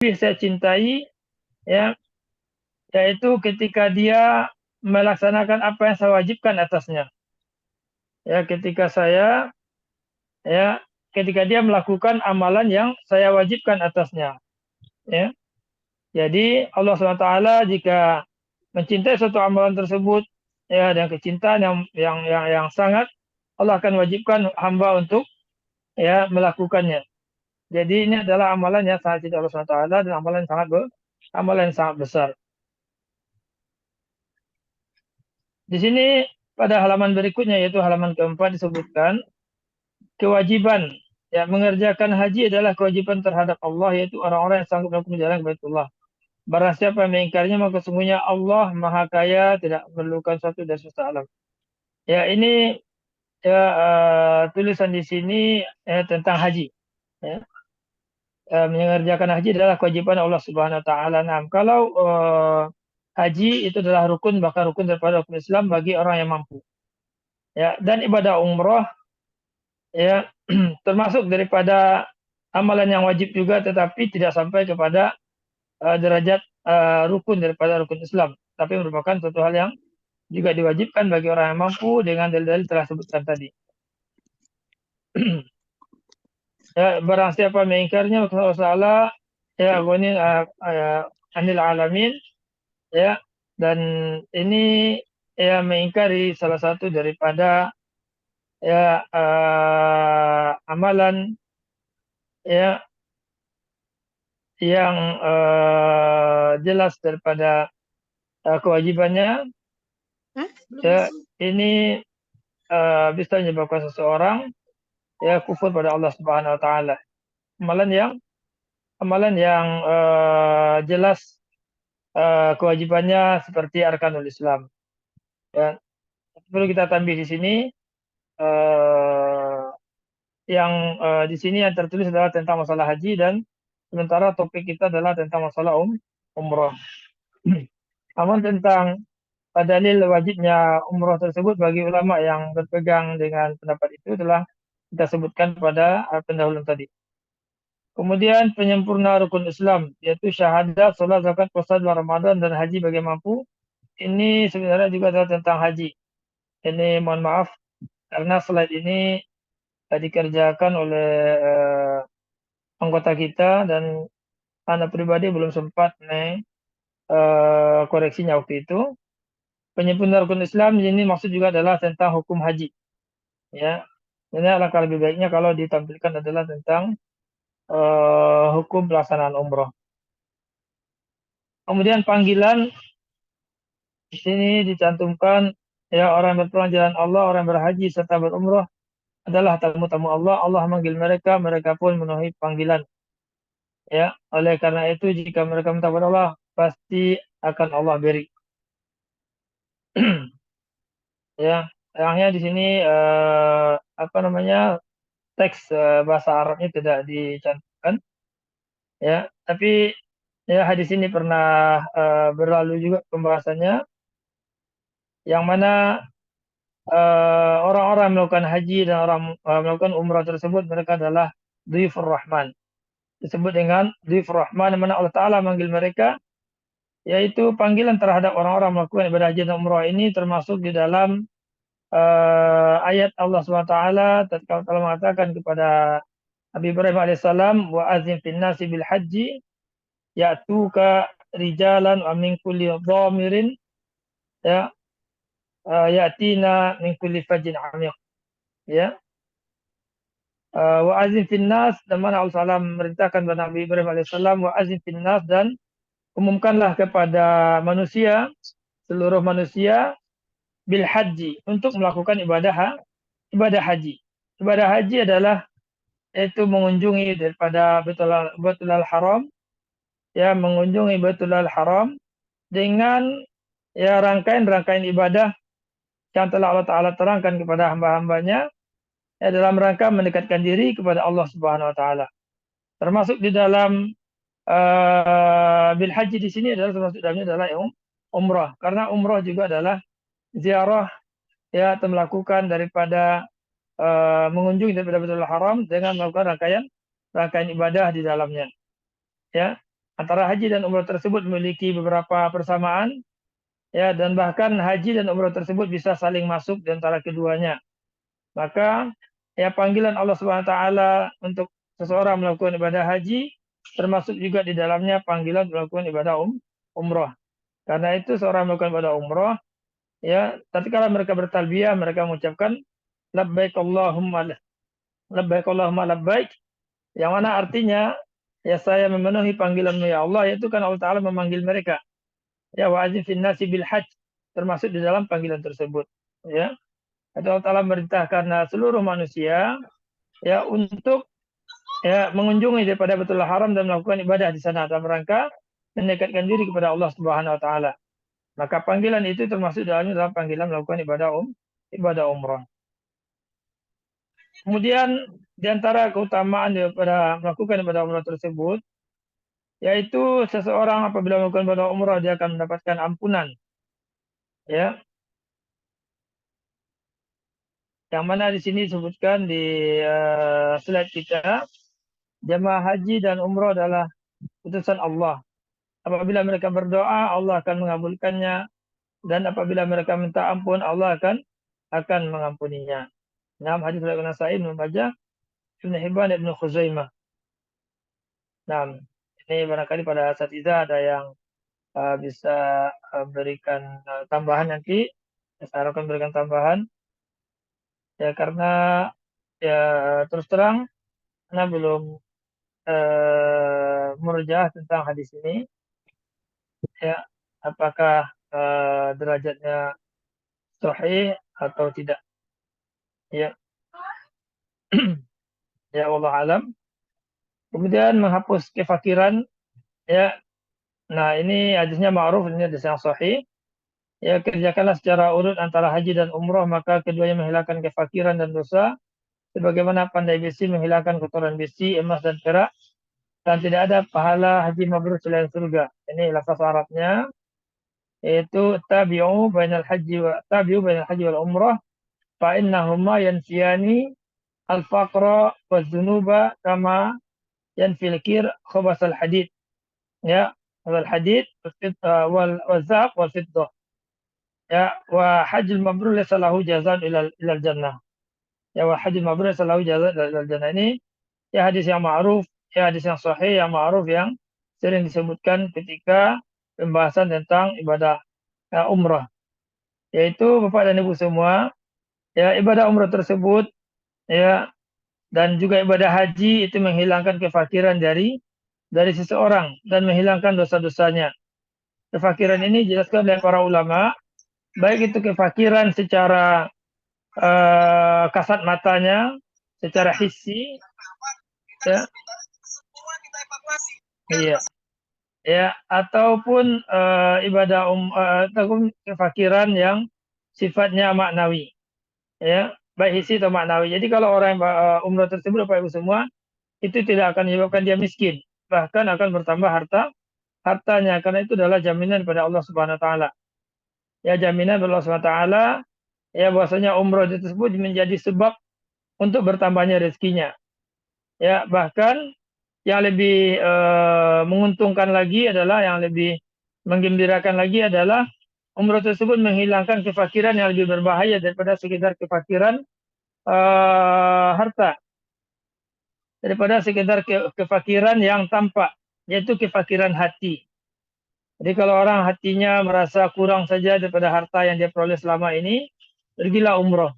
saya cintai, ya, yaitu ketika dia melaksanakan apa yang saya wajibkan atasnya. Ya, ketika dia melakukan amalan yang saya wajibkan atasnya. Ya. Jadi Allah SWT jika mencintai suatu amalan tersebut, ya, dan kecintaan yang sangat, Allah akan wajibkan hamba untuk, ya, melakukannya. Jadi ini adalah amalan yang sangat dicintai Allah SWT dan amalan yang sangat besar. Di sini pada halaman berikutnya, yaitu halaman keempat, disebutkan kewajiban, ya, mengerjakan haji adalah kewajiban terhadap Allah, yaitu orang-orang yang sanggup melakukan jalan ke Baitullah. Barang siapa yang mengingkarinya, maka sesungguhnya Allah Maha Kaya, tidak memerlukan sesuatu dari semesta alam. Ya, ini, ya, tulisan di sini, tentang haji. Ya. Mengerjakan haji adalah kewajiban Allah Subhanahu Wa Taala. Nah, kalau haji itu adalah rukun, bahkan rukun daripada rukun Islam bagi orang yang mampu. Ya, dan ibadah umroh, ya, termasuk daripada amalan yang wajib juga, tetapi tidak sampai kepada derajat rukun daripada rukun Islam, tapi merupakan suatu hal yang juga diwajibkan bagi orang yang mampu dengan dalil-dalil telah sebutkan tadi. Ya, barang siapa mengingkarnya, maka Allah, ya, anil alamin, ya, dan ini, ya, mengingkari salah satu daripada, ya, amalan, ya, yang jelas daripada kewajibannya. Ya, ini bisa menyebabkan seseorang, ya, kufur pada Allah Subhanahu Wa Taala. Amalan yang jelas kewajibannya seperti arkanul Islam. Ya, perlu kita tambah di sini, uh, yang di sini yang tertulis adalah tentang masalah haji, dan sementara topik kita adalah tentang masalah umroh. Namun tentang dalil wajibnya umroh tersebut bagi ulama yang berpegang dengan pendapat itu telah kita sebutkan pada pendahuluan tadi. Kemudian penyempurna rukun Islam, yaitu syahadat, salat, zakat, puasa, bulan Ramadan, dan haji bagi mampu. Ini sebenarnya juga adalah tentang haji. Ini mohon maaf karena slide ini dikerjakan oleh anggota kita, dan anak pribadi belum sempat koreksinya waktu itu. Penyempurna rukun Islam ini maksud juga adalah tentang hukum haji. Ya, ini alangkah lebih baiknya kalau ditampilkan adalah tentang hukum pelaksanaan umroh. Kemudian panggilan di sini dicantumkan, ya, orang yang berperang jalan Allah, orang yang berhaji serta berumroh adalah tamu-tamu Allah. Allah memanggil mereka, mereka pun memenuhi panggilan. Ya, oleh karena itu jika mereka minta kepada Allah, pasti akan Allah beri. Ya, sayangnya di sini apa namanya, teks bahasa Arabnya tidak dicantumkan. Ya, tapi, ya, hadis ini pernah berlalu juga pembahasannya, yang mana orang-orang melakukan haji dan orang melakukan umrah tersebut, mereka adalah Dhifur Rahman. Disebut dengan Dhifur Rahman, yang mana Allah Ta'ala manggil mereka, yaitu panggilan terhadap orang-orang melakukan ibadah haji dan umrah ini termasuk di dalam ayat Allah SWT tatkala Allah mengatakan kepada Nabi Ibrahim alaihissalam, wa azim fin nasi bil haji ya'tuka rijalan wa min kulli dhamirin, ya, yatina min kulli fajin amiq. Ya, wa azim fin nas, dan mana Allah SWT memerintahkan kepada Nabi Ibrahim alaihissalam, wa azim fin nas, dan umumkanlah kepada manusia, seluruh manusia, bil haji, untuk melakukan ibadah haji. Ibadah haji adalah yaitu mengunjungi daripada Baitul Haram, ya, mengunjungi Baitul Haram dengan, ya, rangkaian ibadah yang telah Allah Ta'ala terangkan kepada hamba-hambanya, ya, dalam rangka mendekatkan diri kepada Allah Subhanahu Wa Ta'ala. Termasuk di dalam bil haji di sini adalah termasuk dalamnya adalah umrah, karena umrah juga adalah ziarah, ya, atau melakukan daripada mengunjungi daripada Baitul Haram dengan melakukan rangkaian ibadah di dalamnya. Ya, Antara haji dan umrah tersebut memiliki beberapa persamaan, ya, dan bahkan haji dan umrah tersebut bisa saling masuk di antara keduanya. Maka ya panggilan Allah Subhanahu wa taala untuk seseorang melakukan ibadah haji termasuk juga di dalamnya panggilan melakukan ibadah umrah. Karena itu seorang melakukan ibadah umrah, ya, tatkala mereka bertalbiyah mereka mengucapkan labbaik Allahumma labbaik, yang mana artinya ya saya memenuhi panggilan-Mu ya Allah, yaitu kan Allah Taala memanggil mereka. Ya, wa azim fin nasi bil hajj, termasuk di dalam panggilan tersebut. Ya, Allah Taala merintahkan seluruh manusia ya untuk ya mengunjungi daripada Baitul Haram dan melakukan ibadah di sana dalam rangka mendekatkan diri kepada Allah Subhanahu wa taala. Maka panggilan itu termasuk dalam panggilan melakukan ibadah umrah. Kemudian di antara keutamaan daripada melakukan ibadah umrah tersebut, yaitu seseorang apabila melakukan ibadah umrah dia akan mendapatkan ampunan, ya, yang mana di sini disebutkan di slide kita, jamaah haji dan umrah adalah putusan Allah. Apabila mereka berdoa, Allah akan mengabulkannya, dan apabila mereka minta ampun, Allah akan mengampuninya. Nah, hadis riwayat Nasai, Ibnu Majah, Ibnu Hibban, Ibnu Khuzaimah. Nah, ini barangkali pada saat itu ada yang bisa berikan tambahan nanti. Saya akan berikan tambahan. Ya, karena ya terus terang, karena belum murojaah tentang hadis ini. Ya, apakah derajatnya sahih atau tidak? Ya, ya Allah alam. Kemudian menghapus kefakiran, ya. Nah, ini hadisnya ma'ruf, ini hadis yang sahih. Ya, kerjakanlah secara urut antara haji dan umrah, maka keduanya menghilangkan kefakiran dan dosa, sebagaimana pandai besi menghilangkan kotoran besi, emas dan perak, dan tidak ada pahala haji mabrur selain surga. Ini lafaz Arabnya, yaitu tabi'u bainal haji wal umrah, fa innahuma yanfiyani al-faqra wa dzunuba kama yanfil kir khabasal hadid. Ya, wal hadid wal zahab wal fiddah. Ya, wa hajjul mabrur laysa lahu jazaan ilal jannah. Ya, wa hajjul mabrur laysa lahu jazaan ilal jannah. Ini ya hadis yang ma'ruf, ya hadis yang sahih yang ma'ruf yang sering disebutkan ketika pembahasan tentang ibadah umrah. Yaitu Bapak dan Ibu semua, ya ibadah umrah tersebut, ya, dan juga ibadah haji itu menghilangkan kefakiran dari seseorang dan menghilangkan dosa-dosanya. Kefakiran ini dijelaskan oleh para ulama, baik itu kefakiran secara kasat matanya, secara hissi, ya, iya, ya, ataupun ataupun kefakiran yang sifatnya maknawi, ya, baik hissi atau maknawi. Jadi kalau orang yang umrah tersebut, Bapak Ibu semua, itu tidak akan menyebabkan dia miskin, bahkan akan bertambah hartanya, karena itu adalah jaminan pada Allah Subhanahu wa taala. Ya, jaminan pada Allah Subhanahu wa taala, ya, bahwasanya umrah tersebut menjadi sebab untuk bertambahnya rezekinya. Ya, bahkan yang lebih menguntungkan lagi adalah, yang lebih menggembirakan lagi adalah umrah tersebut menghilangkan kefakiran yang lebih berbahaya daripada sekedar kefakiran harta, daripada sekedar kefakiran yang tampak, yaitu kefakiran hati. Jadi kalau orang hatinya merasa kurang saja daripada harta yang dia peroleh selama ini, pergilah umrah.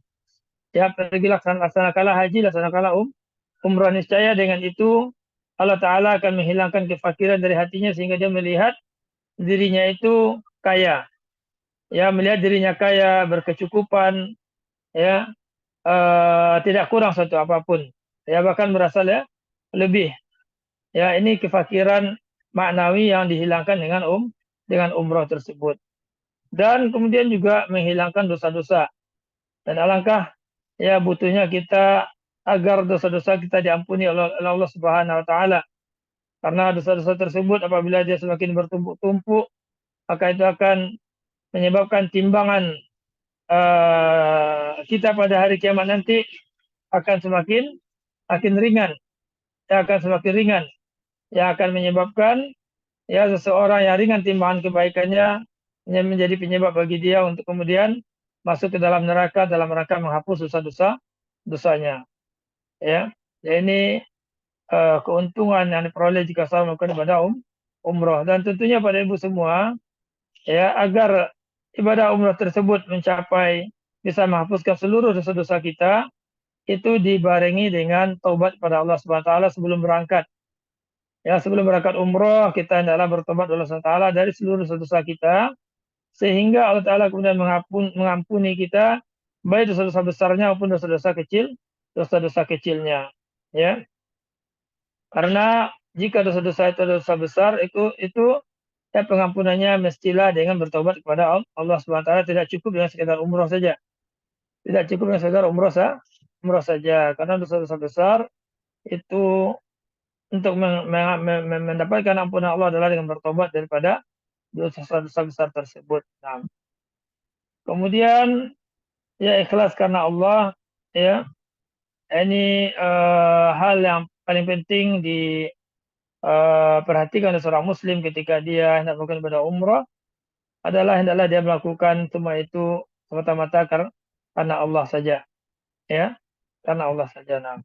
Ya, pergilah laksanakanlah haji, laksanakanlah umrah. Niscaya dengan itu Allah Ta'ala akan menghilangkan kefakiran dari hatinya sehingga dia melihat dirinya itu kaya. Ya, melihat dirinya kaya, berkecukupan, ya, tidak kurang satu apapun. Ya, bahkan merasa lebih. Ya, ini kefakiran maknawi yang dihilangkan dengan umrah tersebut. Dan kemudian juga menghilangkan dosa-dosa. Dan alangkah ya butuhnya kita agar dosa-dosa kita diampuni oleh Allah Subhanahu wa taala. Karena dosa-dosa tersebut apabila dia semakin bertumpuk-tumpuk, maka itu akan menyebabkan timbangan kita pada hari kiamat nanti akan semakin ringan. Ya, akan semakin ringan. Yang akan menyebabkan ya seseorang yang ringan timbangan kebaikannya yang menjadi penyebab bagi dia untuk kemudian masuk ke dalam neraka dalam rangka menghapus dosanya. Ya, ya ini keuntungan yang diperoleh jika seorang melakukan ibadah umroh. Dan tentunya pada ibu semua, ya agar ibadah umroh tersebut mencapai bisa menghapuskan seluruh dosa-dosa kita, itu dibarengi dengan taubat pada Allah Subhanahu wa taala sebelum berangkat. Ya, sebelum berangkat umroh kita hendaklah bertobat kepada Allah Subhanahu wa taala dari seluruh dosa-dosa kita sehingga Allah taala kemudian mengampuni kita baik dosa-dosa besarnya maupun dosa-dosa kecilnya. Ya. Karena jika dosa-dosa itu dosa besar itu ya pengampunannya mestilah dengan bertobat kepada Allah Subhanahu wa taala, tidak cukup dengan sekedar umroh saja. Tidak cukup dengan sekedar umroh saja karena dosa-dosa besar itu untuk mendapatkan ampunan Allah adalah dengan bertobat daripada dosa-dosa besar tersebut. Nah, kemudian ya ikhlas karena Allah, ya ini hal yang paling penting perhatikan seorang muslim ketika dia hendak melakukan ibadah umrah adalah hendaklah dia melakukan semua itu semata-mata karena Allah saja, ya, karena Allah saja. Nah,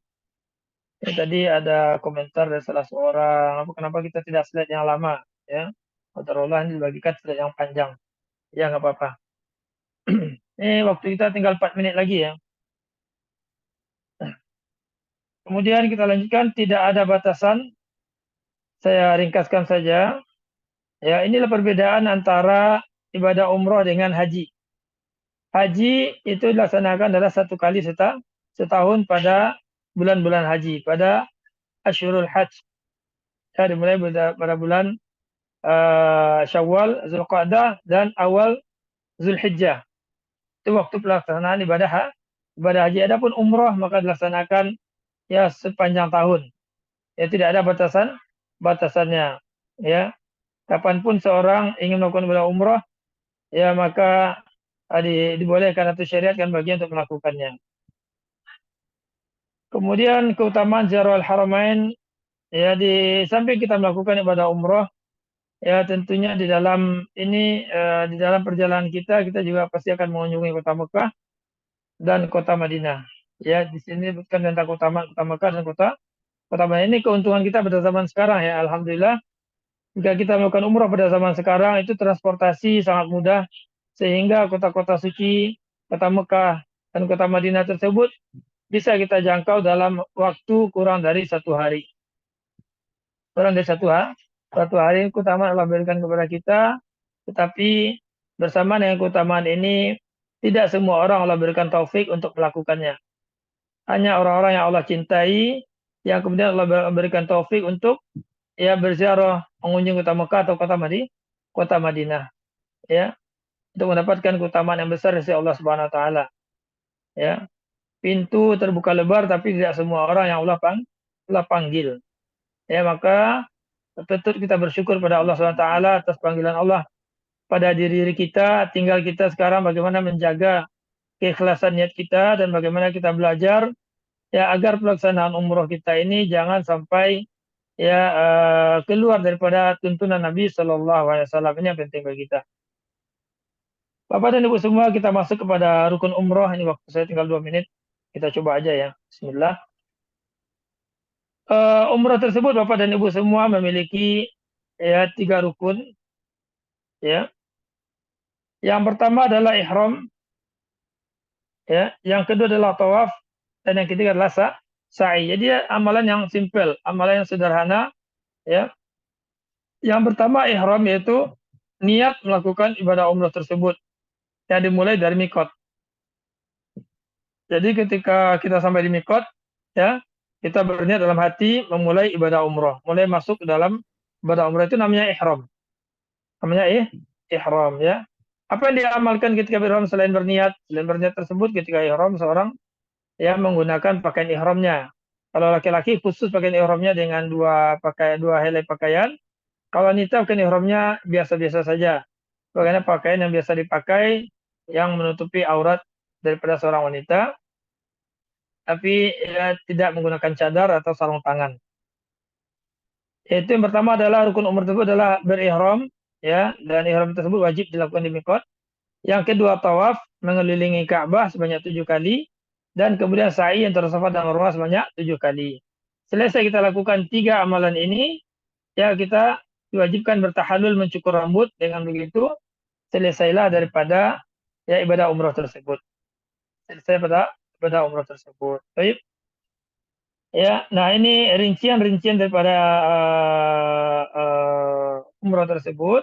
ini tadi ada komentar dari salah seorang, kenapa kita tidak slide yang lama, ya? Qadarullah ini dibagikan slide yang panjang. Ya nggak apa-apa. Ini waktu kita tinggal 4 menit lagi ya. Kemudian kita lanjutkan, tidak ada batasan. Saya ringkaskan saja. Ya, inilah perbedaan antara ibadah umroh dengan haji. Haji itu dilaksanakan adalah satu kali setahun pada bulan-bulan haji, pada Ashurul Hajj. Ya, dimulai pada bulan Syawal, Zulqa'dah, dan awal Zulhijjah. Itu waktu pelaksanaan ibadah haji. Adapun umroh maka dilaksanakan ya sepanjang tahun. Ya tidak ada batasannya. Ya, kapanpun seorang ingin melakukan ibadah umroh, ya maka dibolehkan atau syariatkan bagian untuk melakukannya. Kemudian keutamaan Ziarahul Haramain, ya di samping kita melakukan ibadah umroh, ya tentunya di dalam perjalanan kita juga pasti akan mengunjungi kota Mekah dan kota Madinah. Ya, di sini bukan tentang kota Mekah dan kota Madinah. Ini keuntungan kita pada zaman sekarang ya, alhamdulillah. Jika kita melakukan umroh pada zaman sekarang itu transportasi sangat mudah sehingga kota-kota suci, kota Mekah dan kota Madinah tersebut bisa kita jangkau dalam waktu kurang dari 1 hari. Kurang dari 1 hari keutamaan Allah berikan kepada kita, tetapi bersama dengan keutamaan ini tidak semua orang Allah berikan taufik untuk melakukannya. Hanya orang-orang yang Allah cintai yang kemudian Allah berikan taufik untuk ya berziarah mengunjungi kota Mekah atau kota Madinah, ya, untuk mendapatkan keutamaan yang besar dari Allah Subhanahu wa taala. Ya. Pintu terbuka lebar tapi tidak semua orang yang Allah panggil. Ya, maka patut kita bersyukur pada Allah Subhanahu wa taala atas panggilan Allah pada diri kita. Tinggal kita sekarang bagaimana menjaga keikhlasan niat kita dan bagaimana kita belajar ya agar pelaksanaan umroh kita ini jangan sampai ya keluar daripada tuntunan Nabi Shallallahu Alaihi Wasallam. Ini yang penting bagi kita. Bapak dan Ibu semua, kita masuk kepada rukun umroh. Ini waktu saya tinggal 2 menit. Kita coba aja ya. Bismillah. Umroh tersebut Bapak dan Ibu semua memiliki ya 3 rukun. Ya. Yang pertama adalah ihram. Ya. Yang kedua adalah tawaf. Dan yang ketiga adalah sa'i. Jadi amalan yang simple, amalan yang sederhana. Ya. Yang pertama ihram yaitu niat melakukan ibadah umroh tersebut yang dimulai dari mikot. Jadi ketika kita sampai di mikot, ya kita berniat dalam hati memulai ibadah umroh, mulai masuk ke dalam ibadah umroh itu namanya ihram. Namanya ihram ya. Apa yang diamalkan ketika ihram selain berniat? Selain berniat tersebut ketika ihram seorang ya menggunakan pakaian ihramnya. Kalau laki-laki khusus pakaian ihramnya dengan dua helai pakaian. Kalau wanita pakaian ihramnya biasa-biasa saja. Bagaimana pakaian yang biasa dipakai yang menutupi aurat daripada seorang wanita, tapi ya, tidak menggunakan cadar atau sarung tangan. Yaitu yang pertama adalah rukun umroh tersebut adalah berihram, ya, dan ihram tersebut wajib dilakukan di mikot. Yang kedua tawaf mengelilingi Ka'bah sebanyak 7 kali dan kemudian sa'i antara Safa dan Marwah sebanyak 7 kali. Selesai kita lakukan 3 amalan ini, ya kita diwajibkan bertahalul mencukur rambut. Dengan begitu selesailah daripada ya ibadah umroh tersebut. Selesai pada ibadah umroh tersebut. Baik. Ya, nah ini rincian-rincian daripada umroh tersebut,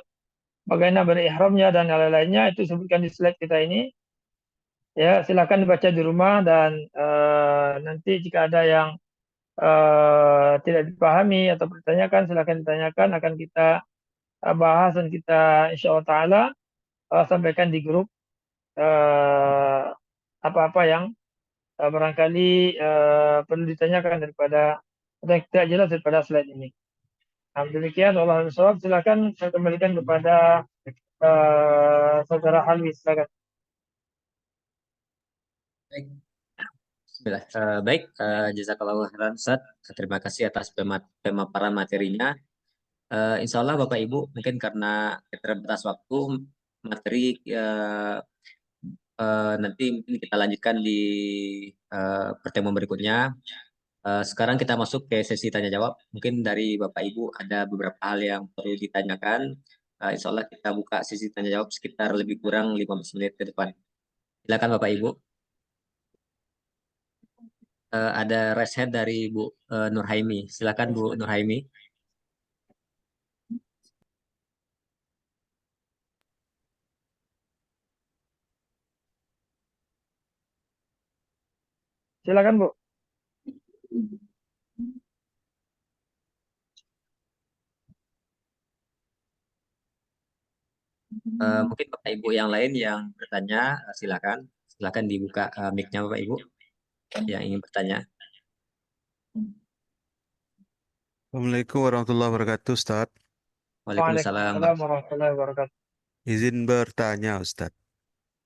bagaimana berihramnya dan lain-lainnya itu sebutkan di slide kita ini. Ya, silakan dibaca di rumah dan nanti jika ada yang tidak dipahami atau ditanyakan, silakan ditanyakan, akan kita bahas dan kita insya Allah Ta'ala sampaikan di grup apa-apa yang barangkali perlu ditanyakan daripada atau yang tidak jelas daripada slide ini. Nah, demikian Allah SWT. Silakan saya kembalikan kepada saudara Halwi. Silakan. Baik, Bismillah. Baik, jazakallahu khairan Ustaz. Terima kasih atas pemaparan materinya. Insya Allah Bapak Ibu, mungkin karena keterbatasan waktu, materi nanti mungkin kita lanjutkan di pertemuan berikutnya. Sekarang kita masuk ke sesi tanya jawab. Mungkin dari Bapak Ibu ada beberapa hal yang perlu ditanyakan. Insya Allah kita buka sesi tanya jawab sekitar lebih kurang 15 menit ke depan. Silakan Bapak Ibu. Ada raise hand dari Bu Nurhaimi. Silakan Bu Nurhaimi. Silakan Bu. Mungkin Bapak Ibu yang lain yang bertanya, silakan. Silakan dibuka mic-nya Bapak Ibu yang ingin bertanya. Assalamualaikum warahmatullahi wabarakatuh, Ustaz. Waalaikumsalam. Waalaikumsalam warahmatullahi wabarakatuh. Izin bertanya, Ustaz.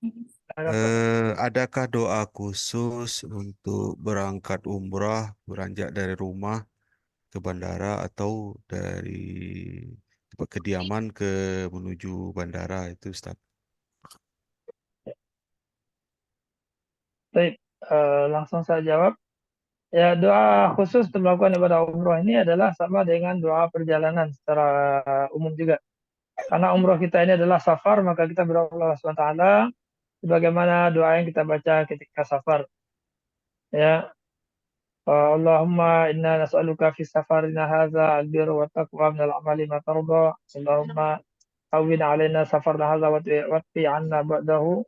Silakan, Adakah doa khusus untuk berangkat umrah, beranjak dari rumah ke bandara atau dari tempat kediaman ke menuju bandara itu, Ustaz? Baik, langsung saya jawab. Ya, doa khusus untuk melakukan ibadah umroh ini adalah sama dengan doa perjalanan secara umum juga. Karena umroh kita ini adalah safar, maka kita berdoa Allah SWT sebagaimana doa yang kita baca ketika safar. Ya, Allahumma inna nas'aluka fi safarina hadza al-birra wa taqwa min al-amali ma tarda. Allahumma hawwin alaina safarna hadza wa tfi 'anna ba'dahu.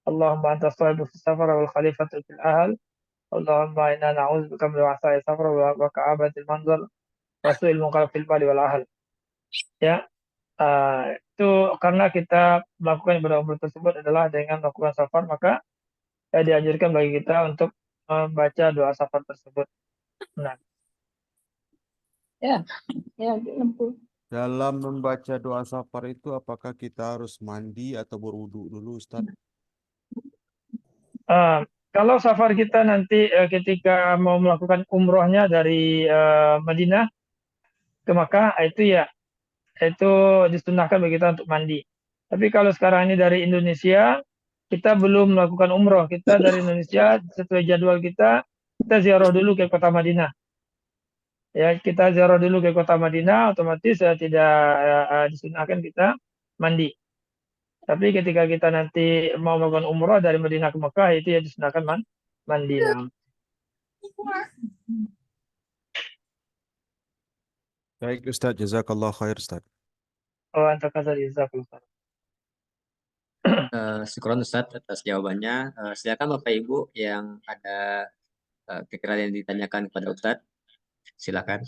Allahumma anta sahibu fi safar wal khalifatu fil ahl. Allahumma inna na'udzubika min wa'sa'i safar wa ka'abatil manzal wa su'il munqalab fil bali wal ahl. Ya, itu karena kita melakukan ibadah umroh tersebut adalah dengan melakukan safar, maka dianjurkan bagi kita untuk membaca doa safar tersebut. Nah, ya, ya, Dalam membaca doa safar itu, apakah kita harus mandi atau berwudu dulu, Ustaz? Kalau safar kita nanti ketika mau melakukan umrohnya dari Madinah ke Makkah, itu disunahkan bagi kita untuk mandi. Tapi kalau sekarang ini dari Indonesia, kita belum melakukan umroh. Kita dari Indonesia, sesuai jadwal kita ziarah dulu ke kota Madinah. Ya, kita ziarah dulu ke kota Madinah, otomatis tidak disunahkan kita mandi. Tapi ketika kita nanti mau melakukan umroh dari Madinah ke Mekah, itu ya disunahkan mandi. Nah. Baik, Ustaz. Jazakallah khair, Ustaz. Oh, antar kata jazakallah. Syukron Ustaz atas jawabannya. Silakan Bapak Ibu yang ada pikiran yang ditanyakan kepada Ustaz. Silakan.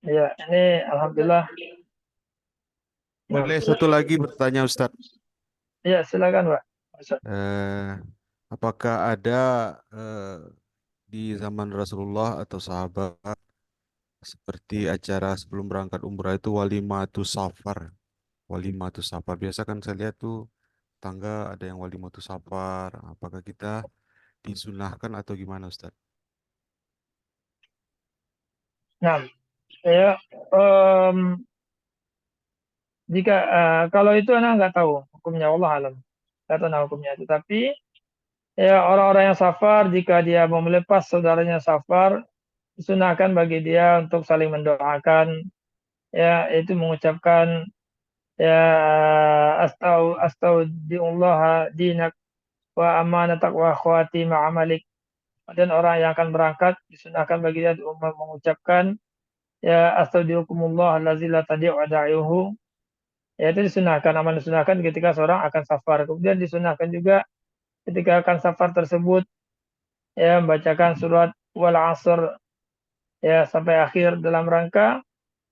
Ya, ini alhamdulillah. Boleh satu lagi bertanya, Ustaz? Ya, silakan, Pak. Apakah ada di zaman Rasulullah atau sahabat seperti acara sebelum berangkat umrah itu walimatus safar? Walimatus safar biasa kan saya lihat tuh tangga, ada yang walimatu safar. Apakah kita disunahkan atau gimana, Ustaz? Nah, ya, jika kalau itu anak nggak tahu hukumnya, Allah alam. Nggak tahu hukumnya. Tetapi ya orang-orang yang safar, jika dia mau melepas saudaranya safar, disunahkan bagi dia untuk saling mendoakan, ya itu mengucapkan ya astaudiullah dinak wa amanatak wa akhwati ma'amalik. Dan orang yang akan berangkat disunahkan bagi dia untuk mengucapkan ya astaudiukumullah allazi la tadi'u wada'uhu. Ya itu disunahkan, aman disunahkan ketika seorang akan safar. Kemudian disunahkan juga ketika akan safar tersebut ya membacakan surat wal asr ya sampai akhir dalam rangka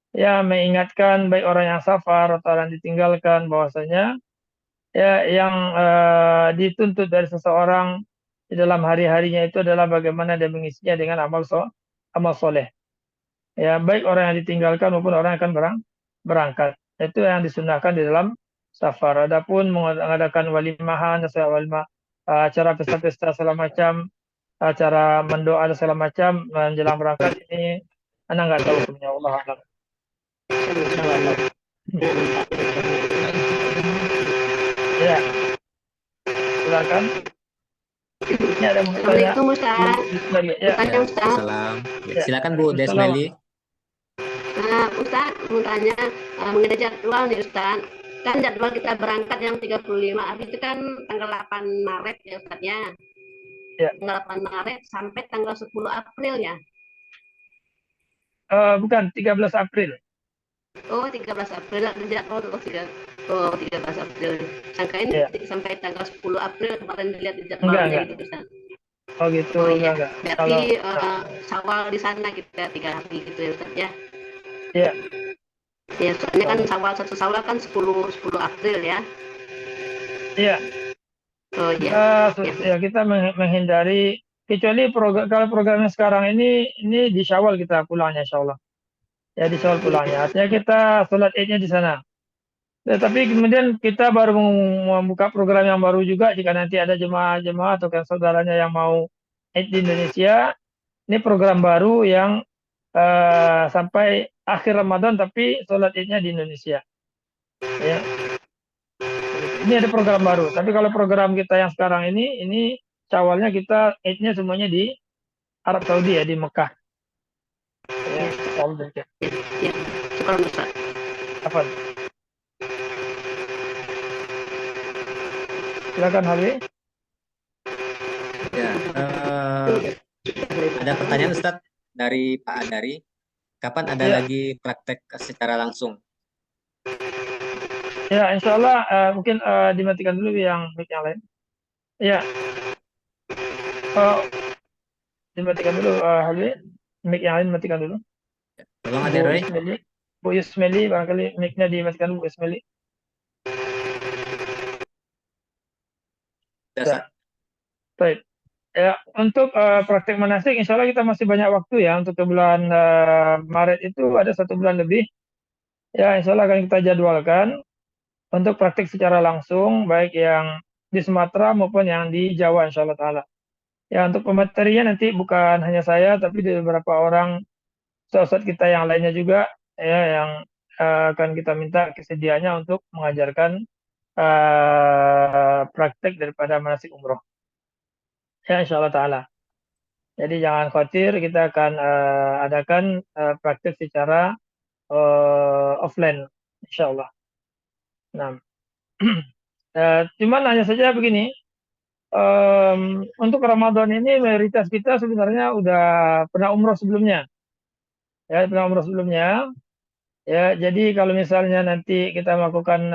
ya mengingatkan baik orang yang safar atau orang yang ditinggalkan bahwasanya ya yang dituntut dari seseorang di dalam hari-harinya itu adalah bagaimana dia mengisinya dengan amal soleh. Ya baik orang yang ditinggalkan maupun orang yang akan berangkat. Itu yang disunahkan di dalam safar. Adapun mengadakan walimahan, acara pesta-pesta segala macam, acara mendoa dan segala macam menjelang berangkat ini, anak nggak tahu hukumnya, Allah alam. Anak nggak tahu. Ya, silakan. Ini ada yang mau tanya. Assalamualaikum Ustaz. Ya, Tanya Ustaz. Salam. Ya. Silakan Bu Assalamualaikum. Desmeli. Ustaz mau tanya mengenai jadwal nih Ustaz. Kan jadwal kita berangkat yang 35, habis itu kan tanggal 8 Maret ya Ustaz ya. Ya. Tanggal 8 Maret sampai tanggal 10 April ya. Bukan, 13 April. Oh, 13 April ada jadwal tuh 13 April. Sangka ini Ya. sampai tanggal 10 April kemarin dilihat di jadwal Enggak. gitu Ustaz. Oh gitu, Oh iya. enggak. Berarti Syawal di sana kita 3 hari gitu ya Ustaz ya. Ya. Ya, soalnya kan satu Syawal kan 10 April ya. Iya. Oh iya. Ya kita menghindari kecuali kalau programnya sekarang ini di Syawal kita pulangnya insyaallah. Ya di Syawal pulangnya. Artinya kita sholat Idnya di sana. Tapi kemudian kita baru membuka program yang baru juga jika nanti ada jemaah-jemaah atau kan saudaranya yang mau Id di Indonesia. Ini program baru yang sampai akhir Ramadan tapi sholat Idnya di Indonesia. Ya. Ini ada program baru. Tapi kalau program kita yang sekarang ini Syawalnya kita Idnya semuanya di Arab Saudi ya, di Mekah. Ya, Ya, syukur Ustaz. Apa? Silakan Habib. Ya, ada pertanyaan Ustaz dari Pak Adari. Kapan ada lagi praktek secara langsung? Ya, insya Allah mungkin dimatikan dulu yang mic yang lain. Ya. Dimatikan dulu Habib. Mic yang lain matikan dulu. Tolong ada Roy. Bu Yusmeli, barangkali mic-nya dimatikan dulu Bu Yusmeli. Ya. Baik. Ya, untuk praktek manasik, insya Allah kita masih banyak waktu ya untuk ke bulan Maret itu ada 1 bulan lebih. Ya, insya Allah akan kita jadwalkan untuk praktik secara langsung, baik yang di Sumatera maupun yang di Jawa, insya Allah Ta'ala. Ya, untuk pematerinya nanti bukan hanya saya, tapi di beberapa orang ustadz kita yang lainnya juga, ya, yang akan kita minta kesediaannya untuk mengajarkan praktek daripada manasik umroh. Ya, insya Allah Ta'ala. Jadi jangan khawatir, kita akan adakan praktek secara offline, insya Allah. Nah, cuman hanya saja begini, untuk Ramadan ini mayoritas kita sebenarnya udah pernah umroh sebelumnya. Ya, pernah umroh sebelumnya. Ya, jadi kalau misalnya nanti kita melakukan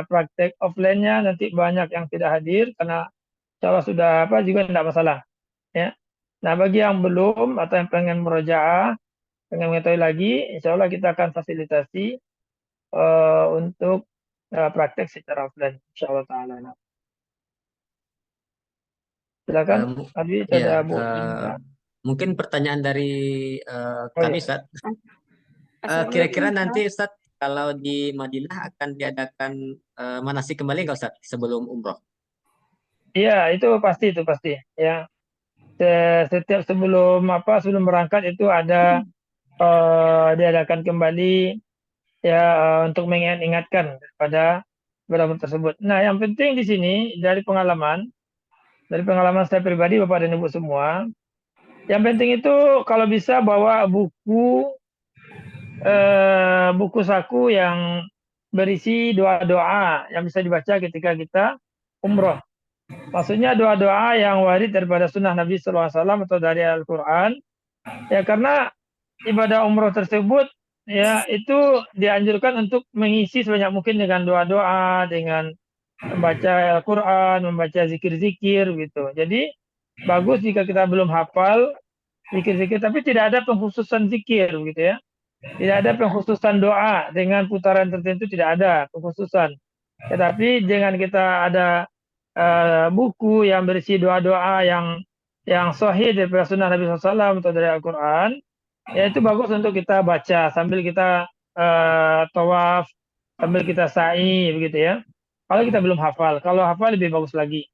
praktek offline-nya, nanti banyak yang tidak hadir karena kalau sudah juga tidak masalah. Ya. Nah, bagi yang belum atau yang pengen murojaah, pengen mengetahui lagi, insya Allah kita akan fasilitasi untuk praktek secara offline, insya Allah Ta'ala. Silakan, Abi, ada Bu. Mungkin pertanyaan dari kami, Ustaz. Kira-kira nanti Ustaz kalau di Madinah akan diadakan manasik kembali nggak Ustaz sebelum umroh? Iya, itu pasti ya. Setiap sebelum berangkat itu ada diadakan kembali ya untuk mengingatkan pada beberapa tersebut. Nah, yang penting di sini dari pengalaman saya pribadi, Bapak dan Ibu semua, yang penting itu kalau bisa bawa buku saku yang berisi doa-doa yang bisa dibaca ketika kita umroh. Maksudnya doa-doa yang warid daripada sunnah Nabi SAW atau dari Al-Quran. Ya, karena ibadah umroh tersebut ya itu dianjurkan untuk mengisi sebanyak mungkin dengan doa-doa, dengan membaca Al-Quran, membaca zikir-zikir gitu. Jadi bagus jika kita belum hafal zikir-zikir, tapi tidak ada pengkhususan zikir gitu ya. Tidak ada pengkhususan doa dengan putaran tertentu, tidak ada pengkhususan. Tetapi dengan kita ada buku yang berisi doa-doa yang sahih dari sunnah Nabi SAW atau dari Al-Quran, ya itu bagus untuk kita baca sambil kita tawaf, sambil kita sa'i begitu ya. Kalau kita belum hafal, kalau hafal lebih bagus lagi,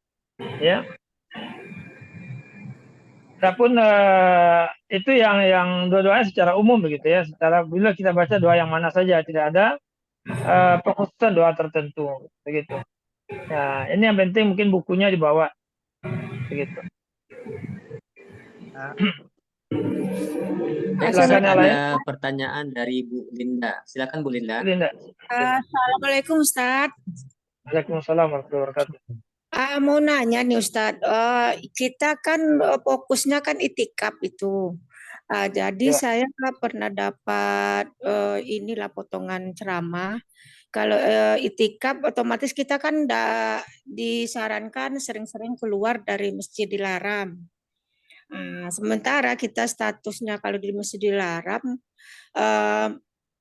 ya. Adapun itu yang doa-doanya secara umum begitu ya. Secara bila kita baca doa yang mana saja, tidak ada pengkhususan doa tertentu begitu. Nah, ini yang penting mungkin bukunya dibawa begitu. Nah, silakan yang lain. Ada pertanyaan dari Bu Linda. Silakan Bu Linda. Linda. Assalamualaikum Ustadz. Waalaikumsalam warahmatullahi wabarakatuh. Mau nanya nih Ustadz, kita kan fokusnya kan itikaf itu. Jadi Ya. saya pernah dapat inilah potongan ceramah. Kalau itikaf otomatis kita kan disarankan sering-sering keluar dari Masjidil Haram. Sementara kita statusnya kalau di Masjidil Haram,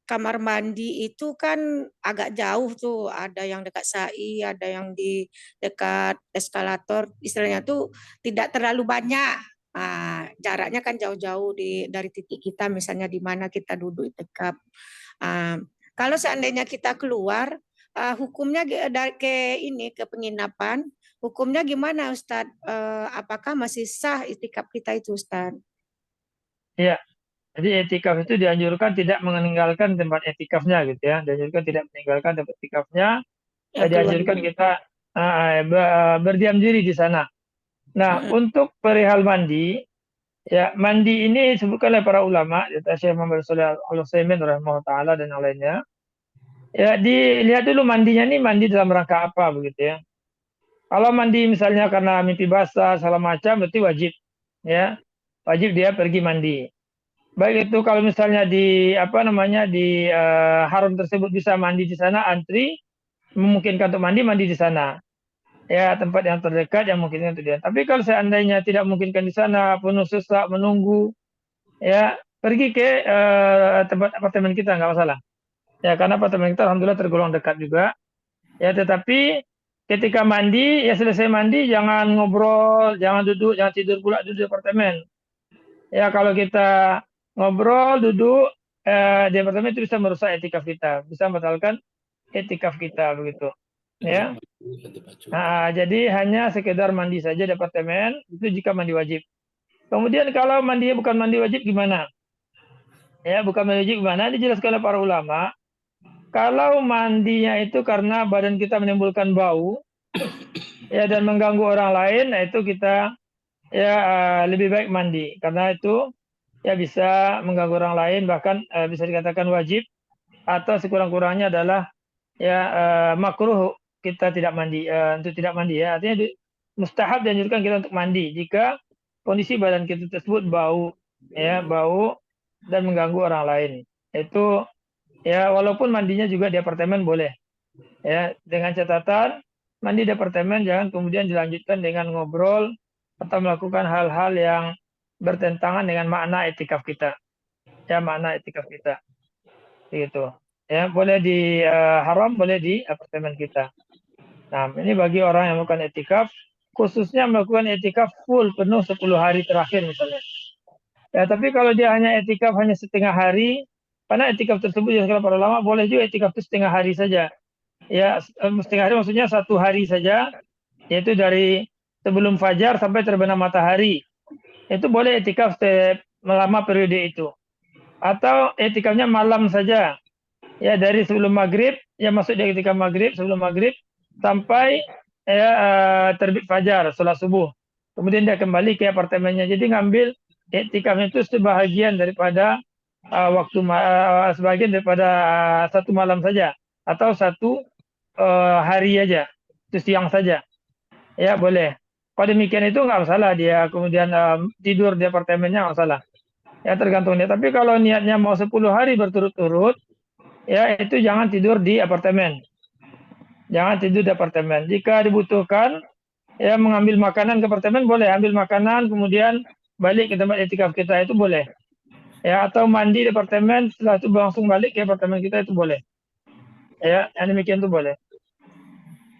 kamar mandi itu kan agak jauh tuh, ada yang dekat SAI, ada yang di dekat eskalator, istilahnya tuh tidak terlalu banyak. Jaraknya kan jauh-jauh dari titik kita, misalnya di mana kita duduk itikaf. Kalau seandainya kita keluar, hukumnya ke penginapan, hukumnya gimana Ustadz? Apakah masih sah itikaf kita itu Ustadz? Iya. Jadi etikaf itu dianjurkan tidak meninggalkan tempat etikafnya gitu ya. Dianjurkan tidak meninggalkan tempat etikafnya. Dianjurkan kita berdiam diri di sana. Nah, untuk perihal mandi, ya mandi ini disebutkan oleh para ulama, Syekh Muhammad Shalih Al-Utsaimin rahimahullah taala dan yang lainnya. Ya, dilihat dulu mandinya nih mandi dalam rangka apa begitu ya. Kalau mandi misalnya karena mimpi basah segala macam berarti wajib ya. Wajib dia pergi mandi. Baik itu kalau misalnya di haram tersebut bisa mandi di sana, antri memungkinkan untuk mandi di sana. Ya, tempat yang terdekat yang memungkinkan untuk dia. Tapi kalau seandainya tidak memungkinkan di sana, penuh sesak, menunggu, ya pergi ke tempat apartemen kita nggak masalah. Ya, karena apartemen kita alhamdulillah tergolong dekat juga. Ya, tetapi ketika mandi, ya selesai mandi jangan ngobrol, jangan duduk, jangan tidur pula duduk di apartemen. Ya, kalau kita ngobrol, duduk di apartemen itu bisa merusak etikaf kita, bisa membatalkan etikaf kita begitu. Ya. Jadi hanya sekedar mandi saja di apartemen itu jika mandi wajib. Kemudian kalau mandinya bukan mandi wajib gimana? Ya, bukan mandi wajib gimana? Dijelaskan oleh para ulama. Kalau mandinya itu karena badan kita menimbulkan bau, ya dan mengganggu orang lain, nah itu kita ya lebih baik mandi karena itu ya bisa mengganggu orang lain, bahkan bisa dikatakan wajib atau sekurang-kurangnya adalah ya makruh kita tidak mandi, untuk tidak mandi ya. Artinya mustahab dianjurkan kita untuk mandi jika kondisi badan kita tersebut bau ya, bau dan mengganggu orang lain. Itu ya walaupun mandinya juga di apartemen boleh. Ya, dengan catatan mandi di apartemen jangan kemudian dilanjutkan dengan ngobrol atau melakukan hal-hal yang bertentangan dengan makna etikaf kita. Ya, makna etikaf kita. Gitu. Ya, boleh di haram, boleh di apartemen kita. Nah, ini bagi orang yang melakukan etikaf, khususnya melakukan etikaf full penuh 10 hari terakhir misalnya. Ya, tapi kalau dia hanya etikaf hanya setengah hari, Karena etikaf tersebut yang para ulama boleh juga etikaf itu setengah hari saja. Ya, setengah hari maksudnya 1 hari saja, yaitu dari sebelum fajar sampai terbenam matahari. Itu boleh etikaf melama periode itu. Atau etikafnya malam saja. Ya, dari sebelum maghrib, ya masuk di etikaf maghrib, sebelum maghrib sampai ya terbit fajar, sholat subuh. Kemudian dia kembali ke apartemennya. Jadi ngambil etikafnya itu sebahagian daripada sebagian daripada 1 malam saja atau 1 hari aja, itu siang saja. Ya boleh. Kalau demikian itu nggak masalah dia kemudian tidur di apartemennya nggak masalah. Ya tergantung dia. Tapi kalau niatnya mau 10 hari berturut-turut, ya itu jangan tidur di apartemen. Jangan tidur di apartemen. Jika dibutuhkan, ya mengambil makanan ke apartemen boleh. Ambil makanan kemudian balik ke tempat etikaf kita itu boleh. Ya atau mandi di apartemen setelah itu langsung balik ke apartemen kita itu boleh. Ya, yang demikian itu boleh.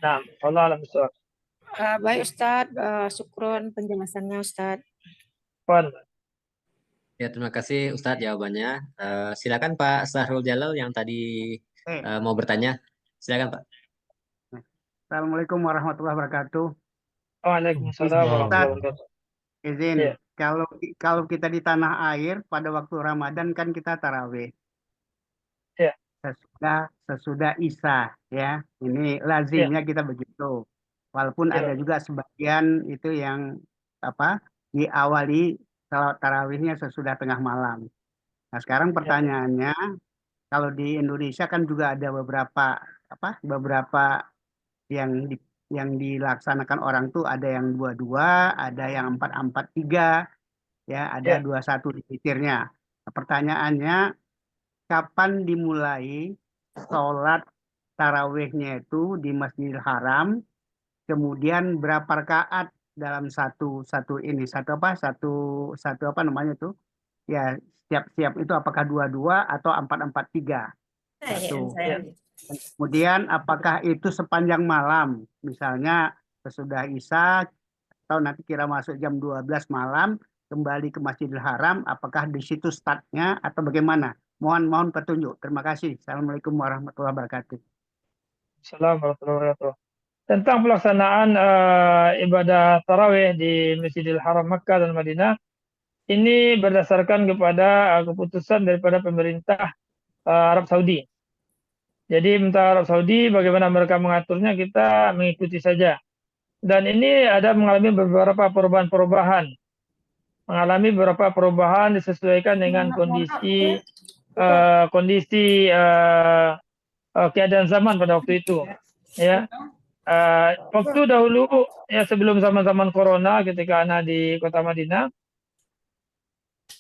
Nah, Allah alam bisawab. Baik Ustadz, syukron penjelasannya Ustadz. Fon. Ya, terima kasih Ustadz jawabannya. Silakan Pak Sahrul Jalal yang tadi mau bertanya. Silakan Pak. Assalamualaikum warahmatullahi wabarakatuh. Waalaikumsalam warahmatullahi wabarakatuh. Izin, Iya. kalau kita di tanah air pada waktu Ramadan kan kita tarawih. Iya. Sesudah Isya, ya. Ini lazimnya kita begitu. Walaupun ada juga sebagian itu yang diawali salat tarawihnya sesudah tengah malam. Nah, sekarang pertanyaannya, kalau di Indonesia kan juga ada beberapa yang dilaksanakan orang tuh ada yang 22, ada yang 4-4-3, ya, ada 21 di witirnya. Nah, pertanyaannya, kapan dimulai sholat tarawihnya itu di Masjidil Haram, kemudian berapa rakaat dalam satu apa namanya tuh? Ya, siap-siap itu apakah 22 atau 4-4-3? Kemudian apakah itu sepanjang malam, misalnya sesudah Isya atau nanti kira masuk jam 12 malam kembali ke Masjidil Haram, apakah di situ startnya atau bagaimana? Mohon petunjuk. Terima kasih. Assalamualaikum warahmatullahi wabarakatuh. Assalamualaikum warahmatullahi wabarakatuh. Tentang pelaksanaan ibadah tarawih di Masjidil Haram Makkah dan Madinah, ini berdasarkan kepada keputusan daripada pemerintah Arab Saudi. Jadi pemerintah Arab Saudi bagaimana mereka mengaturnya kita mengikuti saja. Dan ini ada mengalami beberapa perubahan-perubahan. Mengalami beberapa perubahan disesuaikan dengan kondisi keadaan zaman pada waktu itu. Ya. Waktu dahulu ya sebelum zaman-zaman corona ketika anak di kota Madinah,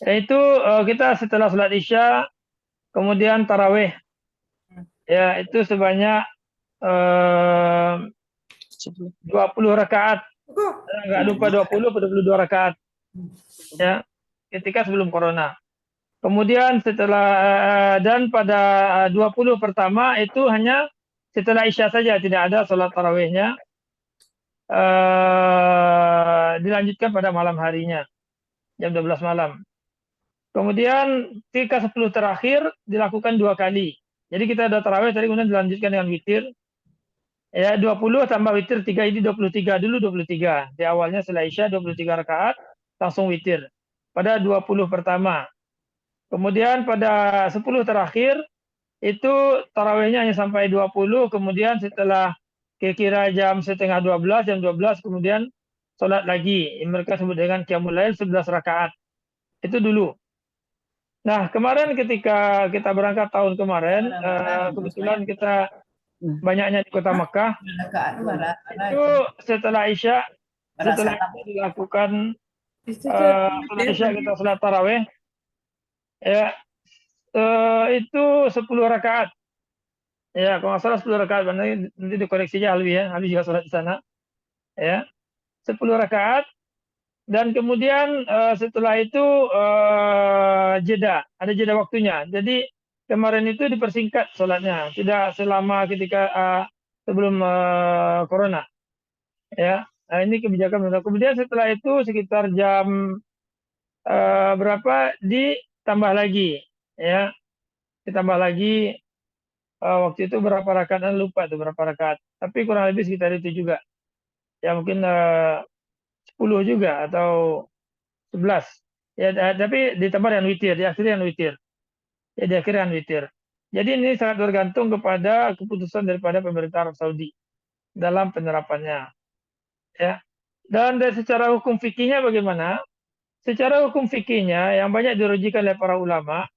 yaitu kita setelah sholat Isya kemudian tarawih, ya itu sebanyak 20 rakaat, nggak lupa 20 atau 22 rakaat, ya ketika sebelum corona. Kemudian setelah dan pada 20 pertama itu hanya setelah Isya saja, tidak ada sholat tarawihnya. Dilanjutkan pada malam harinya jam 12 malam. Kemudian ketika 10 terakhir dilakukan 2 kali. Jadi kita ada tarawih tadi kemudian dilanjutkan dengan witir. Ya 20 tambah witir 3 ini 23 dulu 23. Di awalnya setelah Isya 23 rakaat langsung witir pada 20 pertama. Kemudian pada 10 terakhir itu tarawihnya hanya sampai 20, kemudian setelah kira-kira jam setengah 12, jam 12 kemudian sholat lagi. Mereka sebut dengan Qiyamul Lail 11 rakaat. Itu dulu. Nah, kemarin ketika kita berangkat tahun kemarin, kebetulan kita banyaknya di kota Mekah. Itu setelah Isya dilakukan setelah Isya kita sholat tarawih. Ya, itu 10 rakaat. Ya, kalau nggak salah 10 rakaat, nanti dikoreksi aja Alwi ya. Alwi juga sholat di sana. Ya, 10 rakaat. Dan kemudian setelah itu jeda, ada jeda waktunya. Jadi kemarin itu dipersingkat sholatnya, tidak selama ketika sebelum corona. Ya, nah, ini kebijakan. Kemudian setelah itu sekitar jam berapa ditambah lagi, ya. ditambah lagi waktu itu berapa rakaat, lupa itu berapa rakaat. Tapi kurang lebih sekitar itu juga. Ya mungkin 10 juga atau 11. Ya, tapi ditambah dengan witir, di akhir dengan witir. Ya, di akhir dengan witir. Jadi ini sangat bergantung kepada keputusan daripada pemerintah Arab Saudi dalam penerapannya. Ya. Dan dari secara hukum fikihnya bagaimana? Secara hukum fikihnya yang banyak dirujukan oleh para ulama,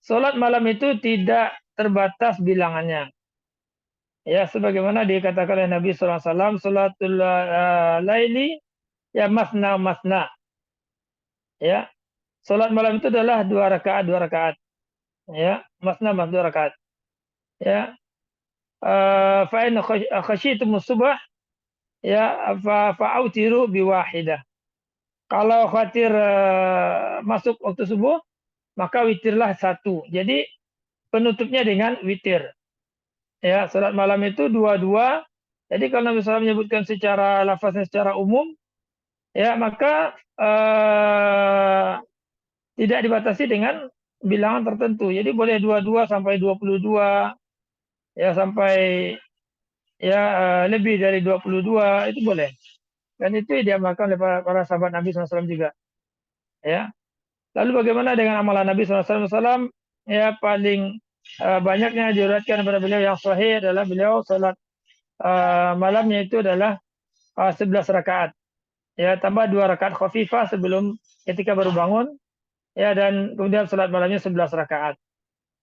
sholat malam itu tidak terbatas bilangannya. Ya, sebagaimana dikatakan oleh Nabi SAW, sholatul laili ya masna masna. Ya, sholat malam itu adalah 2 rakaat, 2 rakaat. Ya, masna mas 2 rakaat. Ya, fa'in khasyitum subah ya fa'autiru biwahidah. Kalau khawatir masuk waktu subuh, maka witirlah 1. Jadi penutupnya dengan witir. Ya, salat malam itu 2-2. Jadi kalau Nabi SAW menyebutkan secara lafaznya secara umum, ya maka tidak dibatasi dengan bilangan tertentu. Jadi boleh 22 sampai 22, ya sampai ya lebih dari 22 itu boleh. Dan itu diamalkan oleh para sahabat Nabi SAW juga. Ya. Lalu bagaimana dengan amalan Nabi SAW? Ya paling banyaknya diriwayatkan kepada beliau yang sahih adalah beliau salat malamnya itu adalah 11 rakaat. Ya, tambah 2 rakaat khafifah sebelum ketika baru bangun. Ya, dan kemudian salat malamnya 11 rakaat.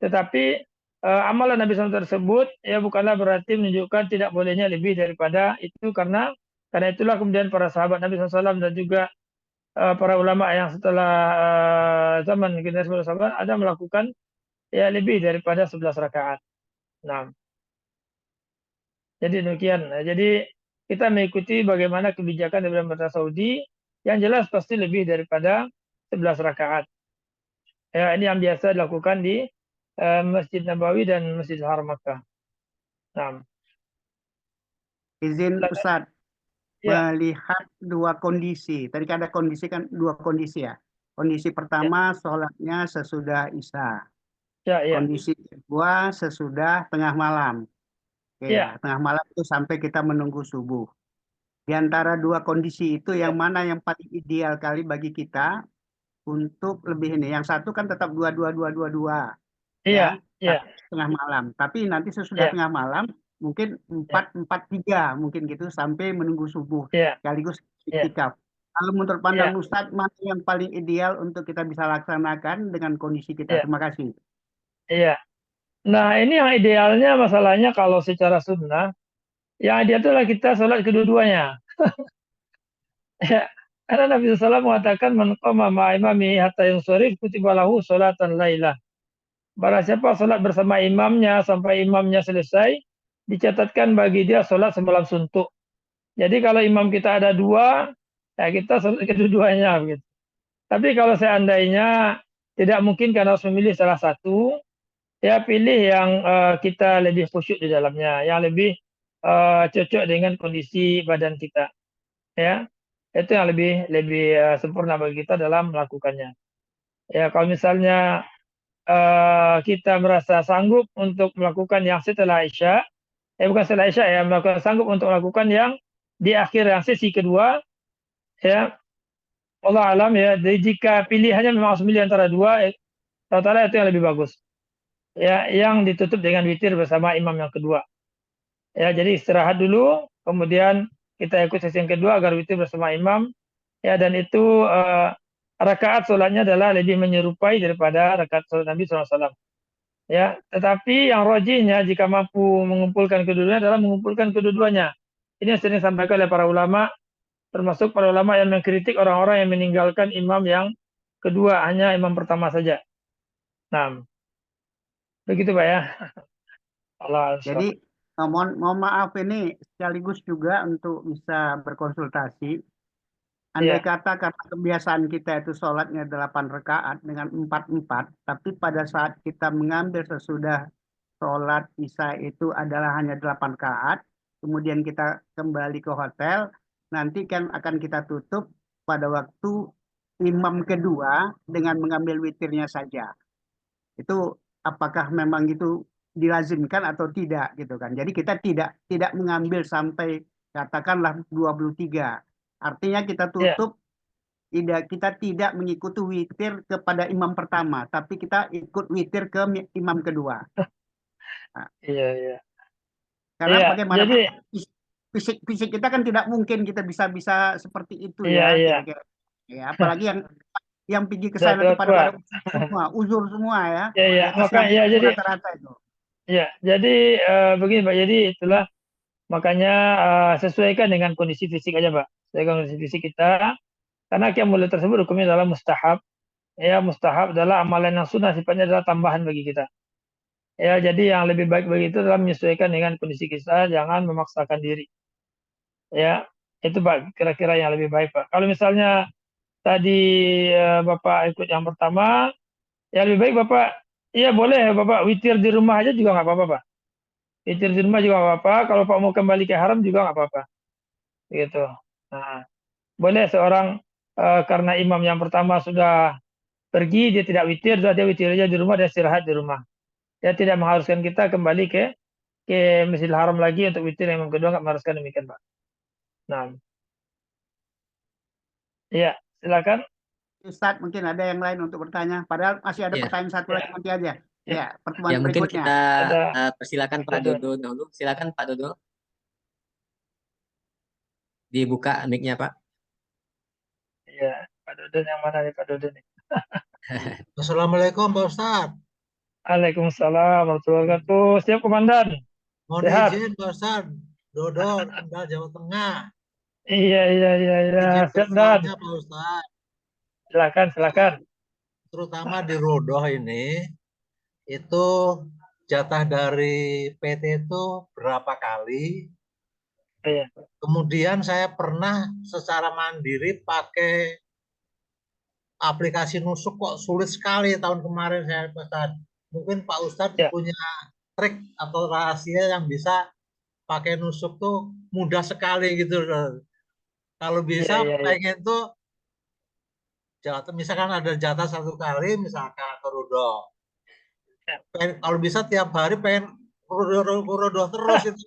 Tetapi amalan Nabi SAW tersebut ya bukanlah berarti menunjukkan tidak bolehnya lebih daripada itu, karena itulah kemudian para sahabat Nabi SAW dan juga para ulama yang setelah zaman generasi sahabat ada melakukan ya lebih daripada 11 rakaat. Nah, jadi demikian. Nah, jadi kita mengikuti bagaimana kebijakan dari pemerintah Saudi, yang jelas pasti lebih daripada 11 rakaat. Ya, ini yang biasa dilakukan di Masjid Nabawi dan Masjid Haram Makkah. Nah, Izin Ustadz, ya, melihat 2 kondisi. Tadi kan ada kondisi kan 2 kondisi ya. Kondisi pertama sholatnya sesudah Isya. ya, ya, Kondisi kedua sesudah tengah malam. Oke, ya. tengah malam itu sampai kita menunggu subuh. Di antara 2 kondisi itu yang mana yang paling ideal kali bagi kita untuk lebih ini? Yang satu kan tetap 2 Iya, ya, iya, tapi tengah malam. Tapi nanti sesudah iya, tengah malam mungkin iya, 4-4-3 mungkin gitu sampai menunggu subuh iya, sekaligus iya, iktikaf. Kalau menurut iya, pandang Ustadz, mana yang paling ideal untuk kita bisa laksanakan dengan kondisi kita? iya, Terima kasih. iya. Nah, ini yang idealnya, masalahnya kalau secara sunnah, yang ideal itulah kita sholat kedua-duanya. Ya, karena Nabi SAW mengatakan man qama ma'a imami hatta yunsharif kutiba lahu sholatan lailah. Barang siapa sholat bersama imamnya sampai imamnya selesai, dicatatkan bagi dia sholat semalam suntuk. Jadi kalau imam kita ada 2, ya kita sholat kedua-duanya gitu. Tapi kalau seandainya tidak mungkin karena harus memilih salah satu, ya pilih yang kita lebih khusyuk di dalamnya, yang lebih cocok dengan kondisi badan kita. Ya, itu yang lebih lebih sempurna bagi kita dalam melakukannya. Ya, kalau misalnya kita merasa sanggup untuk melakukan yang setelah Isya, bukan setelah Isya ya, melakukan sanggup untuk melakukan yang di akhir yang sesi kedua, ya, Allah alam ya. Jadi jika pilihannya memang harus memilih antara 2, rata-rata itu yang lebih bagus. Ya, yang ditutup dengan witir bersama imam yang kedua. Ya, jadi istirahat dulu, kemudian kita ikut sesi yang kedua agar witir bersama imam. Ya, dan itu rakaat sholatnya adalah lebih menyerupai daripada rakaat sholat Nabi SAW. Ya, tetapi yang rojihnya jika mampu mengumpulkan kedua-duanya adalah mengumpulkan kedua-duanya. Ini yang sering disampaikan oleh para ulama, termasuk para ulama yang mengkritik orang-orang yang meninggalkan imam yang kedua, hanya imam pertama saja. Nah, begitu Pak ya. Allah. Jadi mohon maaf ini sekaligus juga untuk bisa berkonsultasi. Andai Ya, kata karena kebiasaan kita itu sholatnya 8 rakaat dengan 4-4, tapi pada saat kita mengambil sesudah sholat Isya itu adalah hanya 8 rakaat, kemudian kita kembali ke hotel, nanti kan akan kita tutup pada waktu imam kedua dengan mengambil witirnya saja. Itu apakah memang itu dilazimkan atau tidak gitu kan. Jadi kita tidak mengambil sampai katakanlah 23. Artinya kita Ya, tutup kita tidak mengikuti witir kepada imam pertama, tapi kita ikut witir ke imam kedua. Nah, iya, iya. karena Iya, bagaimanapun jadi fisik kita kan tidak mungkin kita bisa seperti itu iya, ya iya. kira-kira. Ya, apalagi yang pergi ke Sudah sana itu tua-tua. pada uzur semua ya, Ya, di ya. atas Maka 60 ya jadi rata-rata itu. ya, jadi begini Pak. Jadi itulah makanya sesuaikan dengan kondisi fisik aja Pak. Sesuaikan kondisi fisik kita. Karena qiyamul tersebut hukumnya adalah mustahab. Ya, mustahab adalah amalan yang sunnah sifatnya adalah tambahan bagi kita. Ya, jadi yang lebih baik bagi itu adalah menyesuaikan dengan kondisi kita, jangan memaksakan diri. Ya, itu Pak kira-kira yang lebih baik Pak. Kalau misalnya tadi Bapak ikut yang pertama, ya lebih baik Bapak, iya boleh Bapak witir di rumah aja juga nggak apa-apa Pak. Witir di rumah juga nggak apa-apa. Kalau Pak mau kembali ke haram juga nggak apa-apa. Gitu. Nah, boleh seorang karena imam yang pertama sudah pergi, dia tidak witir, sudah dia witir aja di rumah, dia istirahat di rumah. Dia tidak mengharuskan kita kembali ke Masjidil Haram lagi untuk witir yang kedua, nggak mengharuskan demikian Pak. Nah, iya silakan. Ustadz mungkin ada yang lain untuk bertanya. Padahal masih ada Ya, pertanyaan satu lagi nanti aja. Ya, Ya, ya pertemuan mungkin berikutnya. kita ada persilakan Pak Dodon. Dodo dahulu. Silakan Pak Dodo, dibuka mic-nya Pak. Iya, Pak Dodon yang mana nih Pak Dodon nih? Assalamualaikum Pak Ustadz. Waalaikumsalam warahmatullahi wabarakatuh. Siap Komandan. Mohon Sehat. izin Pak Ustadz. Dodo, Kendal, Jawa Tengah. Iya, iya, iya, iya. Izin Siap Dan. bertanya Pak Ustadz. Silakan, silakan. Terutama di Rodoh ini, itu jatah dari PT itu berapa kali? Iya. Kemudian saya pernah secara mandiri pakai aplikasi nusuk kok sulit sekali tahun kemarin saya pesan. Mungkin Pak Ustadz Ya. punya trik atau rahasia yang bisa pakai nusuk tuh mudah sekali gitu loh. Kalau bisa Iya, iya, iya. pengen tuh jatah, misalkan ada jatah satu kali misalkan ke Rudo. Ya. Kalau bisa tiap hari pengen Rudo terus itu.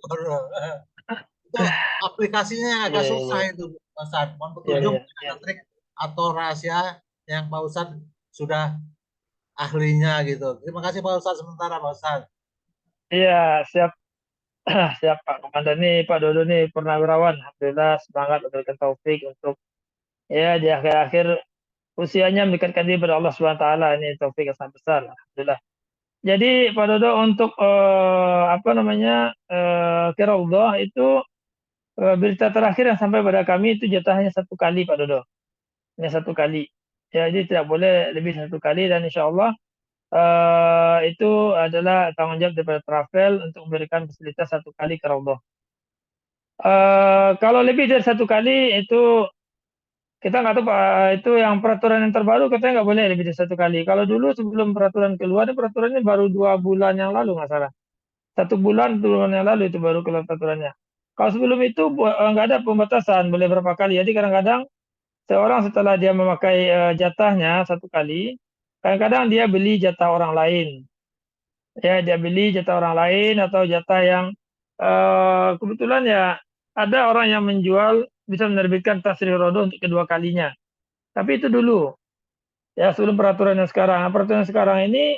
Itu aplikasinya agak Iya, iya, susah iya. itu Pak Ustadz. Mohon Iya, petunjuk iya, iya. ada trik atau rahasia yang Pak Ustadz sudah ahlinya gitu. Terima kasih Pak Ustadz sementara Pak Ustadz. Iya, siap. Siap Pak Komandan nih, Pak Dodo nih purnawirawan. Alhamdulillah semangat memberikan taufik untuk ya di akhir-akhir usianya mendekatkan diri kepada Allah Subhanahu wa taala. Ini taufik yang sangat besar. Alhamdulillah. Jadi Pak Dodo untuk apa namanya? Ke Raudhah itu berita terakhir yang sampai pada kami itu jatahnya satu kali Pak Dodo. Hanya satu kali. Ya, jadi tidak boleh lebih dari satu kali dan insya Allah itu adalah tanggung jawab daripada travel untuk memberikan fasilitas satu kali ke Raudhah. Kalau lebih dari satu kali itu kita nggak tahu Pak, itu yang peraturan yang terbaru katanya nggak boleh lebih dari satu kali. Kalau dulu sebelum peraturan keluar, peraturannya baru 2 bulan yang lalu nggak salah. 1 bulan, 2 bulan yang lalu itu baru keluar peraturannya. Kalau sebelum itu nggak ada pembatasan, boleh berapa kali. Jadi kadang-kadang seorang setelah dia memakai jatahnya satu kali, kadang-kadang dia beli jatah orang lain. Ya, dia beli jatah orang lain atau jatah yang kebetulan ya ada orang yang menjual bisa menerbitkan tasrih rodo untuk kedua kalinya. Tapi itu dulu ya sebelum peraturan yang sekarang. Nah, peraturan yang sekarang ini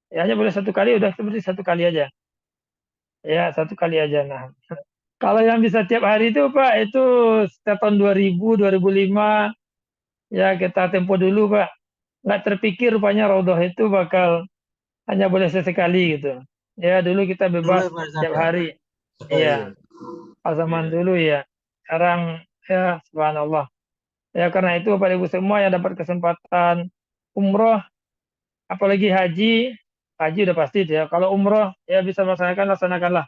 ya hanya boleh satu kali, udah seperti satu kali aja. Ya satu kali aja. Nah, kalau yang bisa tiap hari itu Pak itu setiap tahun 2000, 2005 ya kita tempo dulu Pak. Nggak terpikir rupanya rodoh itu bakal hanya boleh sesekali gitu. Ya dulu kita Dulu bebas ya Pak tiap Ustadz ya. hari. Iya. Iya, pas zaman dulu ya. Sekarang ya subhanallah. Ya karena itu Bapak Ibu semua yang dapat kesempatan umroh, apalagi haji, haji udah pasti ya. Kalau umroh ya bisa melaksanakan, laksanakanlah.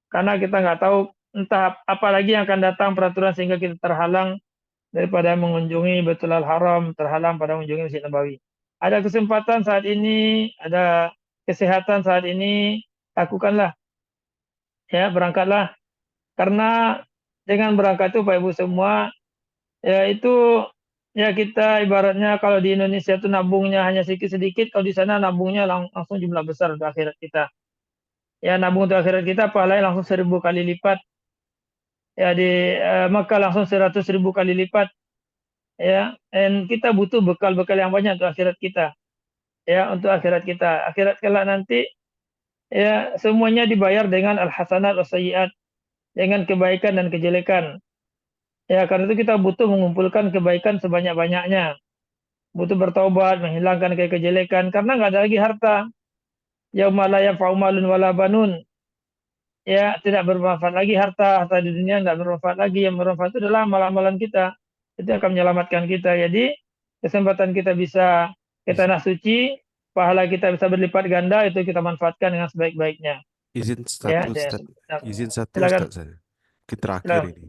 Karena kita nggak tahu entah apa lagi yang akan datang peraturan sehingga kita terhalang daripada mengunjungi Baitul Haram, terhalang pada mengunjungi Masjid Nabawi. Ada kesempatan saat ini, ada kesehatan saat ini, lakukanlah. Ya, berangkatlah. Karena dengan berangkat itu Pak Ibu semua, ya itu ya kita ibaratnya kalau di Indonesia itu nabungnya hanya sedikit-sedikit, kalau di sana nabungnya langsung jumlah besar untuk akhirat kita. Ya nabung untuk akhirat kita pahalanya langsung 1000 kali lipat. Ya di Mekah langsung 100.000 kali lipat. Ya, dan kita butuh bekal-bekal yang banyak untuk akhirat kita. Ya, untuk akhirat kita. Akhirat kelak nanti ya semuanya dibayar dengan al-hasanat was-sayyi'at, dengan kebaikan dan kejelekan. Ya, karena itu kita butuh mengumpulkan kebaikan sebanyak-banyaknya. Butuh bertaubat, menghilangkan kejelekan karena nggak ada lagi harta. Yauma la yanfa'u malun wala banun. Ya, tidak bermanfaat lagi harta di dunia nggak bermanfaat lagi. Yang bermanfaat itu adalah amalan-amalan kita. Itu akan menyelamatkan kita. Jadi, kesempatan kita bisa ke tanah suci, pahala kita bisa berlipat ganda, itu kita manfaatkan dengan sebaik-baiknya. Izin Ya, satu Ustaz. Izin satu silakan. Ustaz saya. Mungkin terakhir Silakan. ini.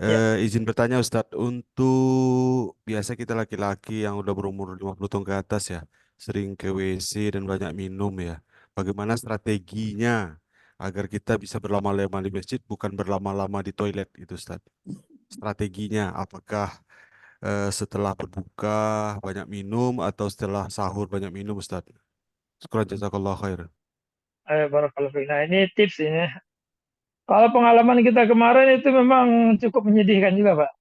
Ya. Izin bertanya Ustadz, untuk biasa kita laki-laki yang udah berumur 50 tahun ke atas ya, sering ke WC dan banyak minum ya. Bagaimana strateginya agar kita bisa berlama-lama di masjid, bukan berlama-lama di toilet itu Ustadz? Strateginya apakah setelah berbuka banyak minum atau setelah sahur banyak minum Ustadz? Syukran jazakallah khair. Barakallahu fiik. Nah, ini tips ini. Kalau pengalaman kita kemarin itu memang cukup menyedihkan juga, Pak.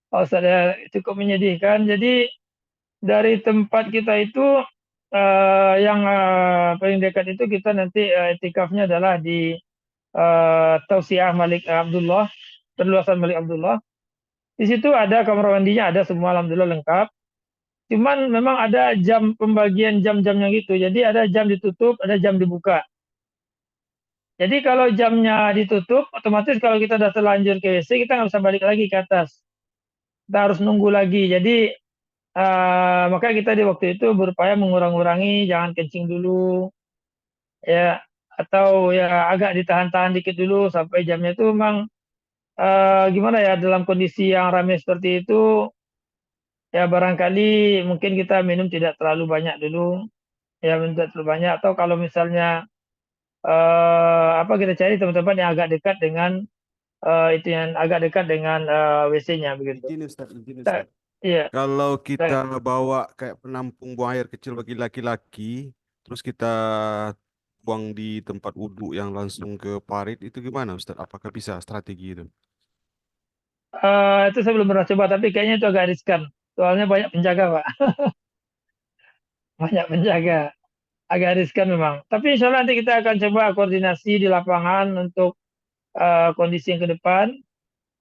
Kalau saya cukup menyedihkan. Jadi dari tempat kita itu yang paling dekat itu kita nanti itikafnya adalah di Tausiah Malik Abdullah, perluasan Malik Abdullah. Di situ ada kamar mandinya, ada semua alhamdulillah lengkap. Cuman memang ada jam pembagian jam-jamnya gitu. Jadi ada jam ditutup, ada jam dibuka. Jadi kalau jamnya ditutup, otomatis kalau kita sudah terlanjur ke WC, kita nggak bisa balik lagi ke atas. Kita harus nunggu lagi. Jadi makanya kita di waktu itu berupaya mengurangi, jangan kencing dulu, ya, atau ya agak ditahan-tahan dikit dulu sampai jamnya itu memang gimana ya, dalam kondisi yang ramai seperti itu, ya barangkali mungkin kita minum tidak terlalu banyak dulu, ya minum tidak terlalu banyak, atau kalau misalnya apa kita cari tempat-tempat yang agak dekat dengan itu yang agak dekat dengan WC-nya begitu. Izin Ustaz. Iya. Kalau kita bawa kayak penampung buang air kecil bagi laki-laki, terus kita buang di tempat wudhu yang langsung ke parit, itu gimana Ustaz? Apakah bisa strategi itu? Itu saya belum pernah coba, tapi kayaknya itu agak riskan. Soalnya banyak penjaga, Pak. Banyak penjaga. Agak riskan memang. Tapi insya Allah nanti kita akan coba koordinasi di lapangan untuk kondisi yang ke depan.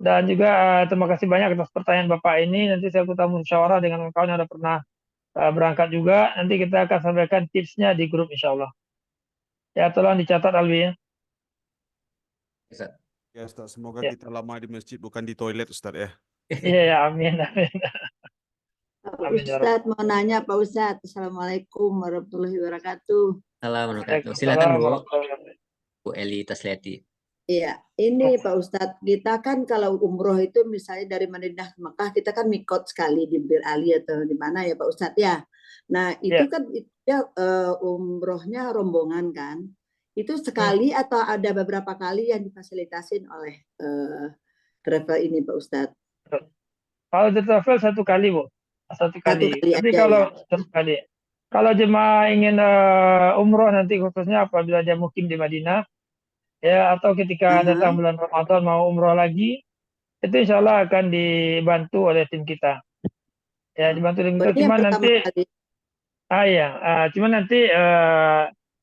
Dan juga terima kasih banyak atas pertanyaan Bapak ini. Nanti saya akan musyawarah dengan kawan yang ada pernah berangkat juga. Nanti kita akan sampaikan tipsnya di grup insya Allah. Ya, tolong dicatat Alwi. Ya Ustaz, semoga Ya. kita lama di masjid bukan di toilet Ustaz ya. Iya, ya, amin, amin. Pak Ustadz mau nanya Pak Ustadz. Assalamualaikum warahmatullahi wabarakatuh. Assalamualaikum warahmatullahi wabarakatuh. Silakan Bu Eli Tasliati. Iya, ini Pak Ustadz, kita kan kalau umroh itu misalnya dari Madinah ke Mekah, kita kan mikot sekali di Bir Ali atau di mana ya Pak Ustadz ya. Nah itu kan ya, umrohnya rombongan kan. Itu sekali atau ada beberapa kali yang difasilitasin oleh travel ini Pak Ustadz? Kalau di travel satu kali, Bu. Satu kali. Tapi aja, kalau ya. satu kali. Kalau jemaah ingin umroh nanti khususnya apabila dia mukim di Madinah, ya, atau ketika datang bulan Ramadan mau umroh lagi, itu insya Allah akan dibantu oleh tim kita. Ya, dibantu tim kita. Cuma nanti, cuma nanti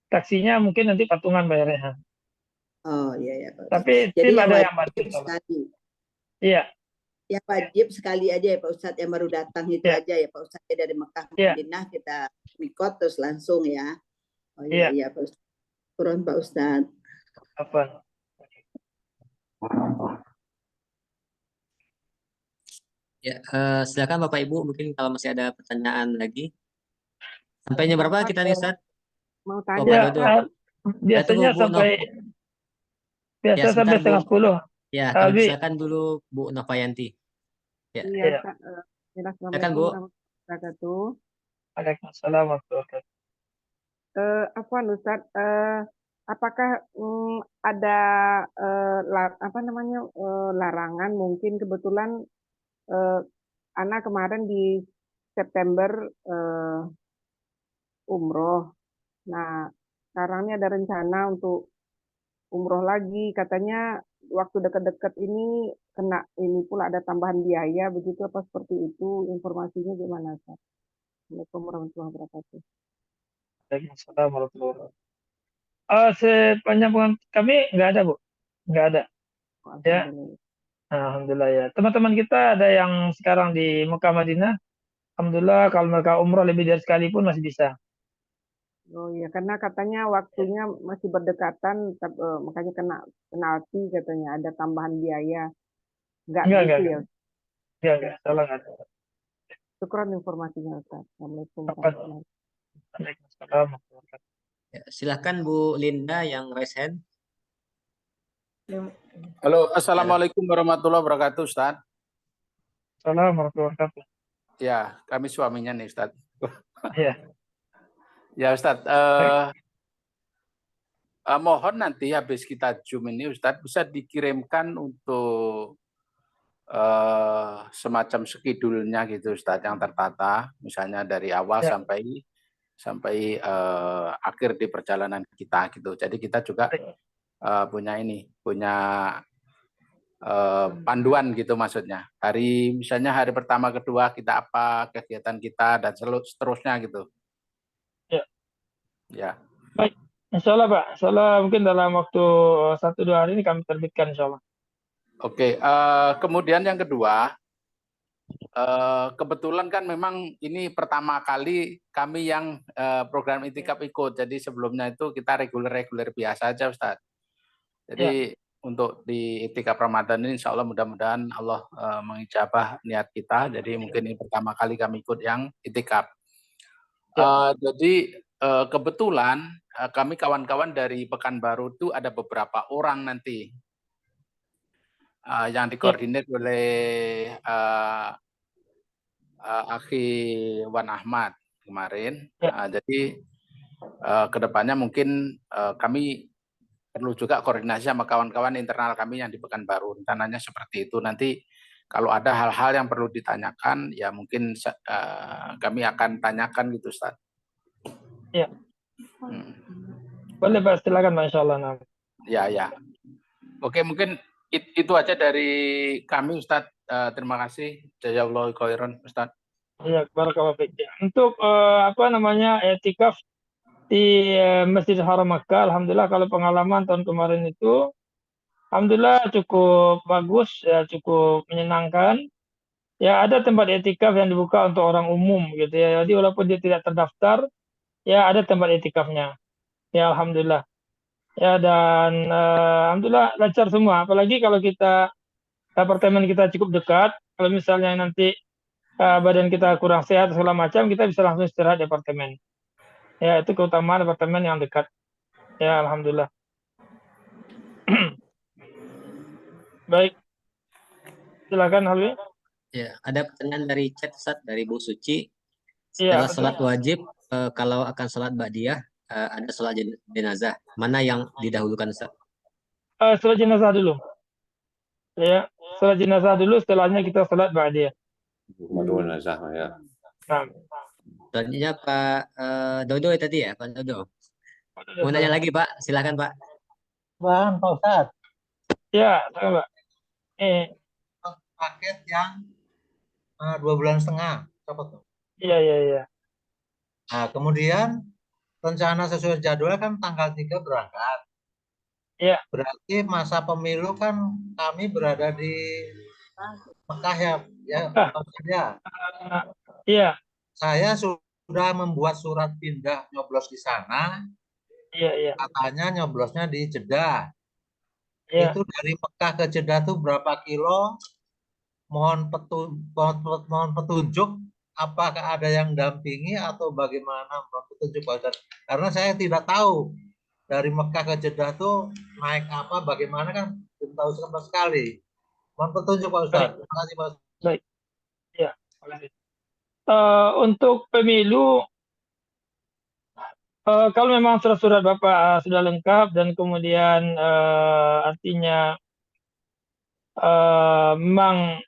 taksinya mungkin nanti patungan bayarnya. Oh iya ya Pak. Tapi Jadi tim yang ada yang bantu. Iya. Ya wajib sekali aja ya Pak Ustadz, yang baru datang itu aja ya Pak Ustadz, dari Mekah ke Madinah kita mikot terus langsung ya. Oh iya iya Pak Ustadz. Kurang Pak Ustadz. Apa? Ya, silakan Bapak Ibu, mungkin kalau masih ada pertanyaan lagi. Sampainya berapa kita nih Ustaz? Mau tanya. Biasanya sampai biasa sampai setengah 10. Ya, kami silakan dulu Bu Novayanti. Ya. Iya, Assalamualaikum warahmatullahi wabarakatuh. Waalaikumsalam warahmatullahi wabarakatuh. Afwan Ustaz, apakah ada larangan mungkin kebetulan Ana kemarin di September umroh. Nah, sekarang ini ada rencana untuk umroh lagi. Katanya waktu dekat-dekat ini kena ini pula ada tambahan biaya, begitu apa seperti itu? Informasinya gimana, Ustaz? Assalamualaikum warahmatullahi wabarakatuh. Waalaikumsalam warahmatullahi wabarakatuh. Sepanjang pengalaman kami nggak ada, Bu. Nggak ada. Ya, Alhamdulillah. alhamdulillah ya. Teman-teman kita ada yang sekarang di Mekah Madinah. Alhamdulillah kalau mereka umroh lebih dari sekali pun masih bisa. Oh iya, karena katanya waktunya masih berdekatan, makanya kena penalti katanya, ada tambahan biaya. Enggak begitu ya? Enggak, salah nggak ada. Syukran informasinya, Ustaz. Assalamualaikum Apa? warahmatullahi Waalaikumsalam. Ya, silakan Bu Linda yang raise hand. Halo, Assalamualaikum warahmatullahi wabarakatuh, Ustaz. Assalamualaikum warahmatullahi wabarakatuh. Ya, kami suaminya nih, Ustaz. Iya. Ya, Ustaz. Mohon nanti habis kita Zoom ini, Ustaz, bisa dikirimkan untuk semacam skedulnya gitu, Ustaz, yang tertata, misalnya dari awal sampai akhir di perjalanan kita gitu. Jadi kita juga punya panduan gitu maksudnya. Misalnya hari pertama, kedua kita apa kegiatan kita dan seterusnya gitu. Ya. Ya. Baik, insya Allah Pak. Insya Allah mungkin dalam waktu 1-2 hari ini kami terbitkan insya Allah. Oke, kemudian yang kedua, kebetulan kan memang ini pertama kali kami yang program Itikaf ikut. Jadi sebelumnya itu kita reguler biasa aja, Ustaz. Jadi untuk di Itikaf Ramadan ini insya Allah mudah-mudahan Allah mengijabah niat kita. Jadi mungkin ini pertama kali kami ikut yang Itikaf. Jadi kebetulan kami kawan-kawan dari Pekanbaru itu ada beberapa orang nanti yang dikoordinir oleh Akhi Wan Ahmad kemarin. Jadi kedepannya mungkin kami perlu juga koordinasi sama kawan-kawan internal kami yang di Pekanbaru. Rencananya seperti itu. Nanti kalau ada hal-hal yang perlu ditanyakan, ya mungkin kami akan tanyakan gitu, Ustaz. Iya. Boleh Pak, silakan Masya Allah. Ya. Oke, mungkin itu aja dari kami, Ustaz. Terima kasih. Jazakallahu khairan, Ustaz. Iya, barakallahu fiik. Untuk etikaf di Masjidil Haram Makkah, alhamdulillah kalau pengalaman tahun kemarin itu alhamdulillah cukup bagus ya, cukup menyenangkan. Ya, ada tempat etikaf yang dibuka untuk orang umum gitu ya. Jadi walaupun dia tidak terdaftar, ya ada tempat etikafnya. Ya, alhamdulillah. Ya, dan alhamdulillah lancar semua. Apalagi kalau apartemen kita cukup dekat, kalau misalnya nanti badan kita kurang sehat segala macam, kita bisa langsung istirahat di apartemen. Ya, itu keutamaan apartemen yang dekat. Ya, alhamdulillah. Baik. Silakan Halwi. Ya, ada pertanyaan dari chat, Ustaz, dari Bu Suci. Iya, Setelah sholat wajib, kalau akan sholat ba'diyah, ada sholat jenazah. Mana yang didahulukan, Ustaz? Sholat jenazah dulu. Ya, sholat jenazah dulu, setelahnya kita sholat ba'diyah. Jenazah ya. Nah. Selanjutnya Pak Dodo tadi ya, Pak Dodo. Mau nanya lagi Pak, silakan Pak. Pak Ustadz. Ya, Pak. Paket yang 2,5 bulan, siapa tuh? Iya. Nah, kemudian rencana sesuai jadwal kan tanggal 3 berangkat. Iya. Berarti masa pemilu kan kami berada di Mekah ya. Iya. Saya sudah membuat surat pindah nyoblos di sana. Iya. Katanya nyoblosnya di Jeddah. Iya. Itu dari Mekah ke Jeddah tuh berapa kilo? Mohon petunjuk. Apakah ada yang dampingi atau bagaimana? Mohon petunjuk Pak Ustadz. Karena saya tidak tahu dari Mekah ke Jeddah tuh naik apa, bagaimana kan belum tahu sama sekali. Mohon petunjuk Pak Ustadz. Terima kasih Pak Ustadz. Baik. Ya, terima kasih. Untuk pemilu, kalau memang surat-surat Bapak sudah lengkap dan kemudian artinya memang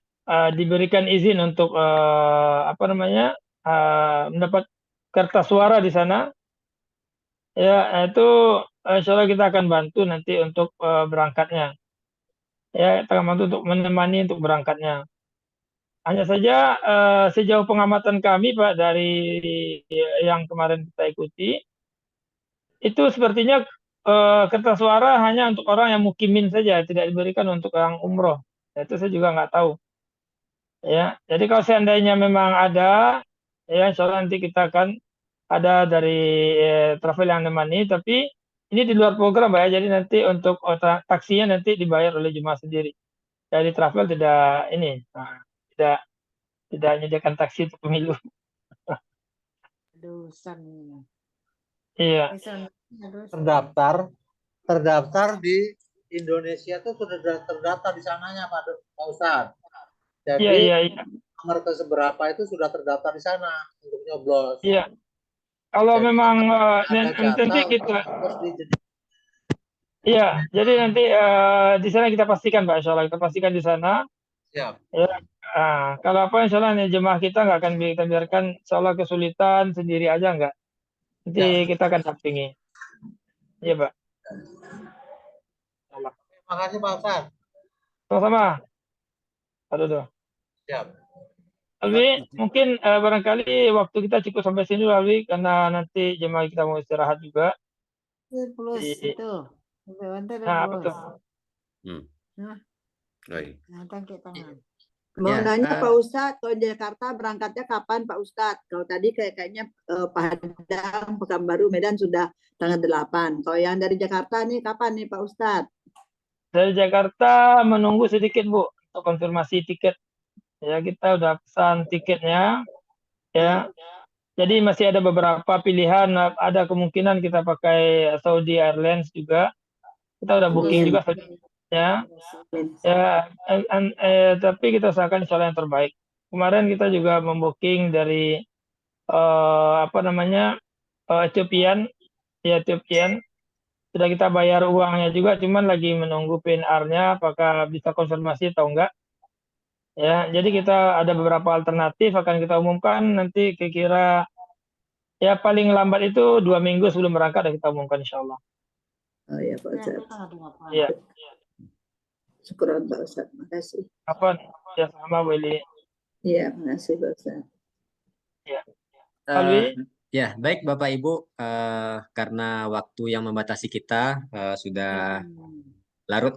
diberikan izin untuk mendapat kertas suara di sana, ya itu insya Allah kita akan bantu nanti untuk berangkatnya. Ya, kita akan bantu untuk menemani untuk berangkatnya. Hanya saja sejauh pengamatan kami Pak dari yang kemarin kita ikuti, itu sepertinya kertas suara hanya untuk orang yang mukimin saja, tidak diberikan untuk orang umroh. Ya, itu saya juga nggak tahu. Ya, jadi kalau seandainya memang ada, ya insya Allah nanti kita akan ada dari travel yang nemani, tapi ini di luar program Pak ya, jadi nanti untuk taksinya nanti dibayar oleh jemaah sendiri. Dari travel tidak tidak menyediakan taksi untuk pemilu. Dosan. Iya. Terdaftar di Indonesia itu sudah terdaftar di sananya Pak Ustadz. Jadi iya. nomor ke seberapa itu sudah terdaftar di sana untuk nyoblos. Iya. Kalau jadi, memang nanti kita iya, jadi nanti di sana kita pastikan Pak, insya Allah kita pastikan di sana. Siap. Ya, kalau apa insya Allah nih jemaah kita nggak akan kita biarkan insya Allah kesulitan sendiri aja nggak. Nanti kita akan dampingi. Iya Pak. Terima kasih Pak Ustadz. Sama-sama. Aduh. Siap. Alwi, mungkin barangkali waktu kita cukup sampai sini Alwi, karena nanti jemaah kita mau istirahat juga. Plus itu. Betul. Baik. Mau nanya Pak Ustadz, kalau di Jakarta berangkatnya kapan Pak Ustadz? Kalau tadi kayaknya Padang, Pekanbaru, Medan sudah tanggal 8. Kalau yang dari Jakarta nih kapan nih Pak Ustadz? Dari Jakarta menunggu sedikit Bu untuk konfirmasi tiket. Ya kita udah pesan tiketnya. Ya. Jadi masih ada beberapa pilihan. Ada kemungkinan kita pakai Saudi Airlines juga. Kita udah booking juga. Ya. Tapi kita usahakan insya Allah yang terbaik. Kemarin kita juga membooking dari Ethiopian. Ya Ethiopian. Sudah kita bayar uangnya juga, cuman lagi menunggu PNR-nya apakah bisa konfirmasi atau enggak. Ya, jadi kita ada beberapa alternatif akan kita umumkan nanti kira-kira ya paling lambat itu 2 minggu sebelum berangkat dan kita umumkan insya Allah. Oh ya Pak Ustadz. Iya. Syukuran Pak Ustadz, makasih. Apa? Ya sama Bu Eli. Iya, makasih Pak Ustadz. Ya. Ya, baik Bapak Ibu, karena waktu yang membatasi kita sudah larut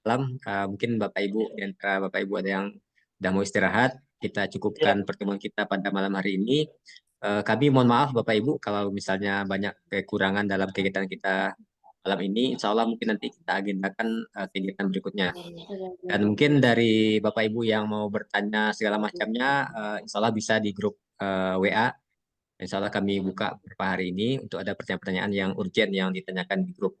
malam, mungkin Bapak Ibu di antara Bapak Ibu ada yang sudah mau istirahat, kita cukupkan pertemuan kita pada malam hari ini. Kami mohon maaf Bapak Ibu kalau misalnya banyak kekurangan dalam kegiatan kita malam ini, insya Allah mungkin nanti kita agendakan kegiatan berikutnya. Dan mungkin dari Bapak Ibu yang mau bertanya segala macamnya, insya Allah bisa di grup WA. Insya Allah kami buka beberapa hari ini untuk ada pertanyaan-pertanyaan yang urgent yang ditanyakan di grup.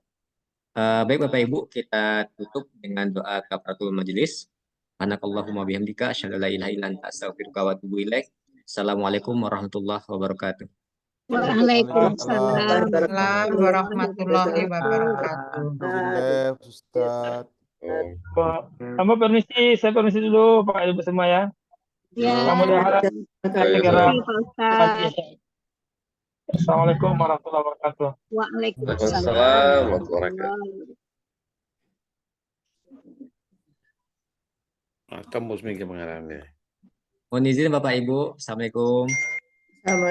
Baik Bapak Ibu, kita tutup dengan doa kafaratul majelis. Subhanakallahumma bihamdika asyhadu an la ilaha illa anta astaghfiruka wa atubu ilaik. Assalamualaikum warahmatullahi wabarakatuh. Waalaikumsalam warahmatullahi wabarakatuh. Ustaz. Sama permisi, saya permisi dulu Pak Ibu semua ya. Ya. Mudah-mudahan segera. Assalamualaikum warahmatullahi wabarakatuh. Waalaikumsalam warahmatullahi wabarakatuh. Tembus mungkin mengalami. Mohon izin Bapak Ibu. Assalamualaikum. Assalamualaikum.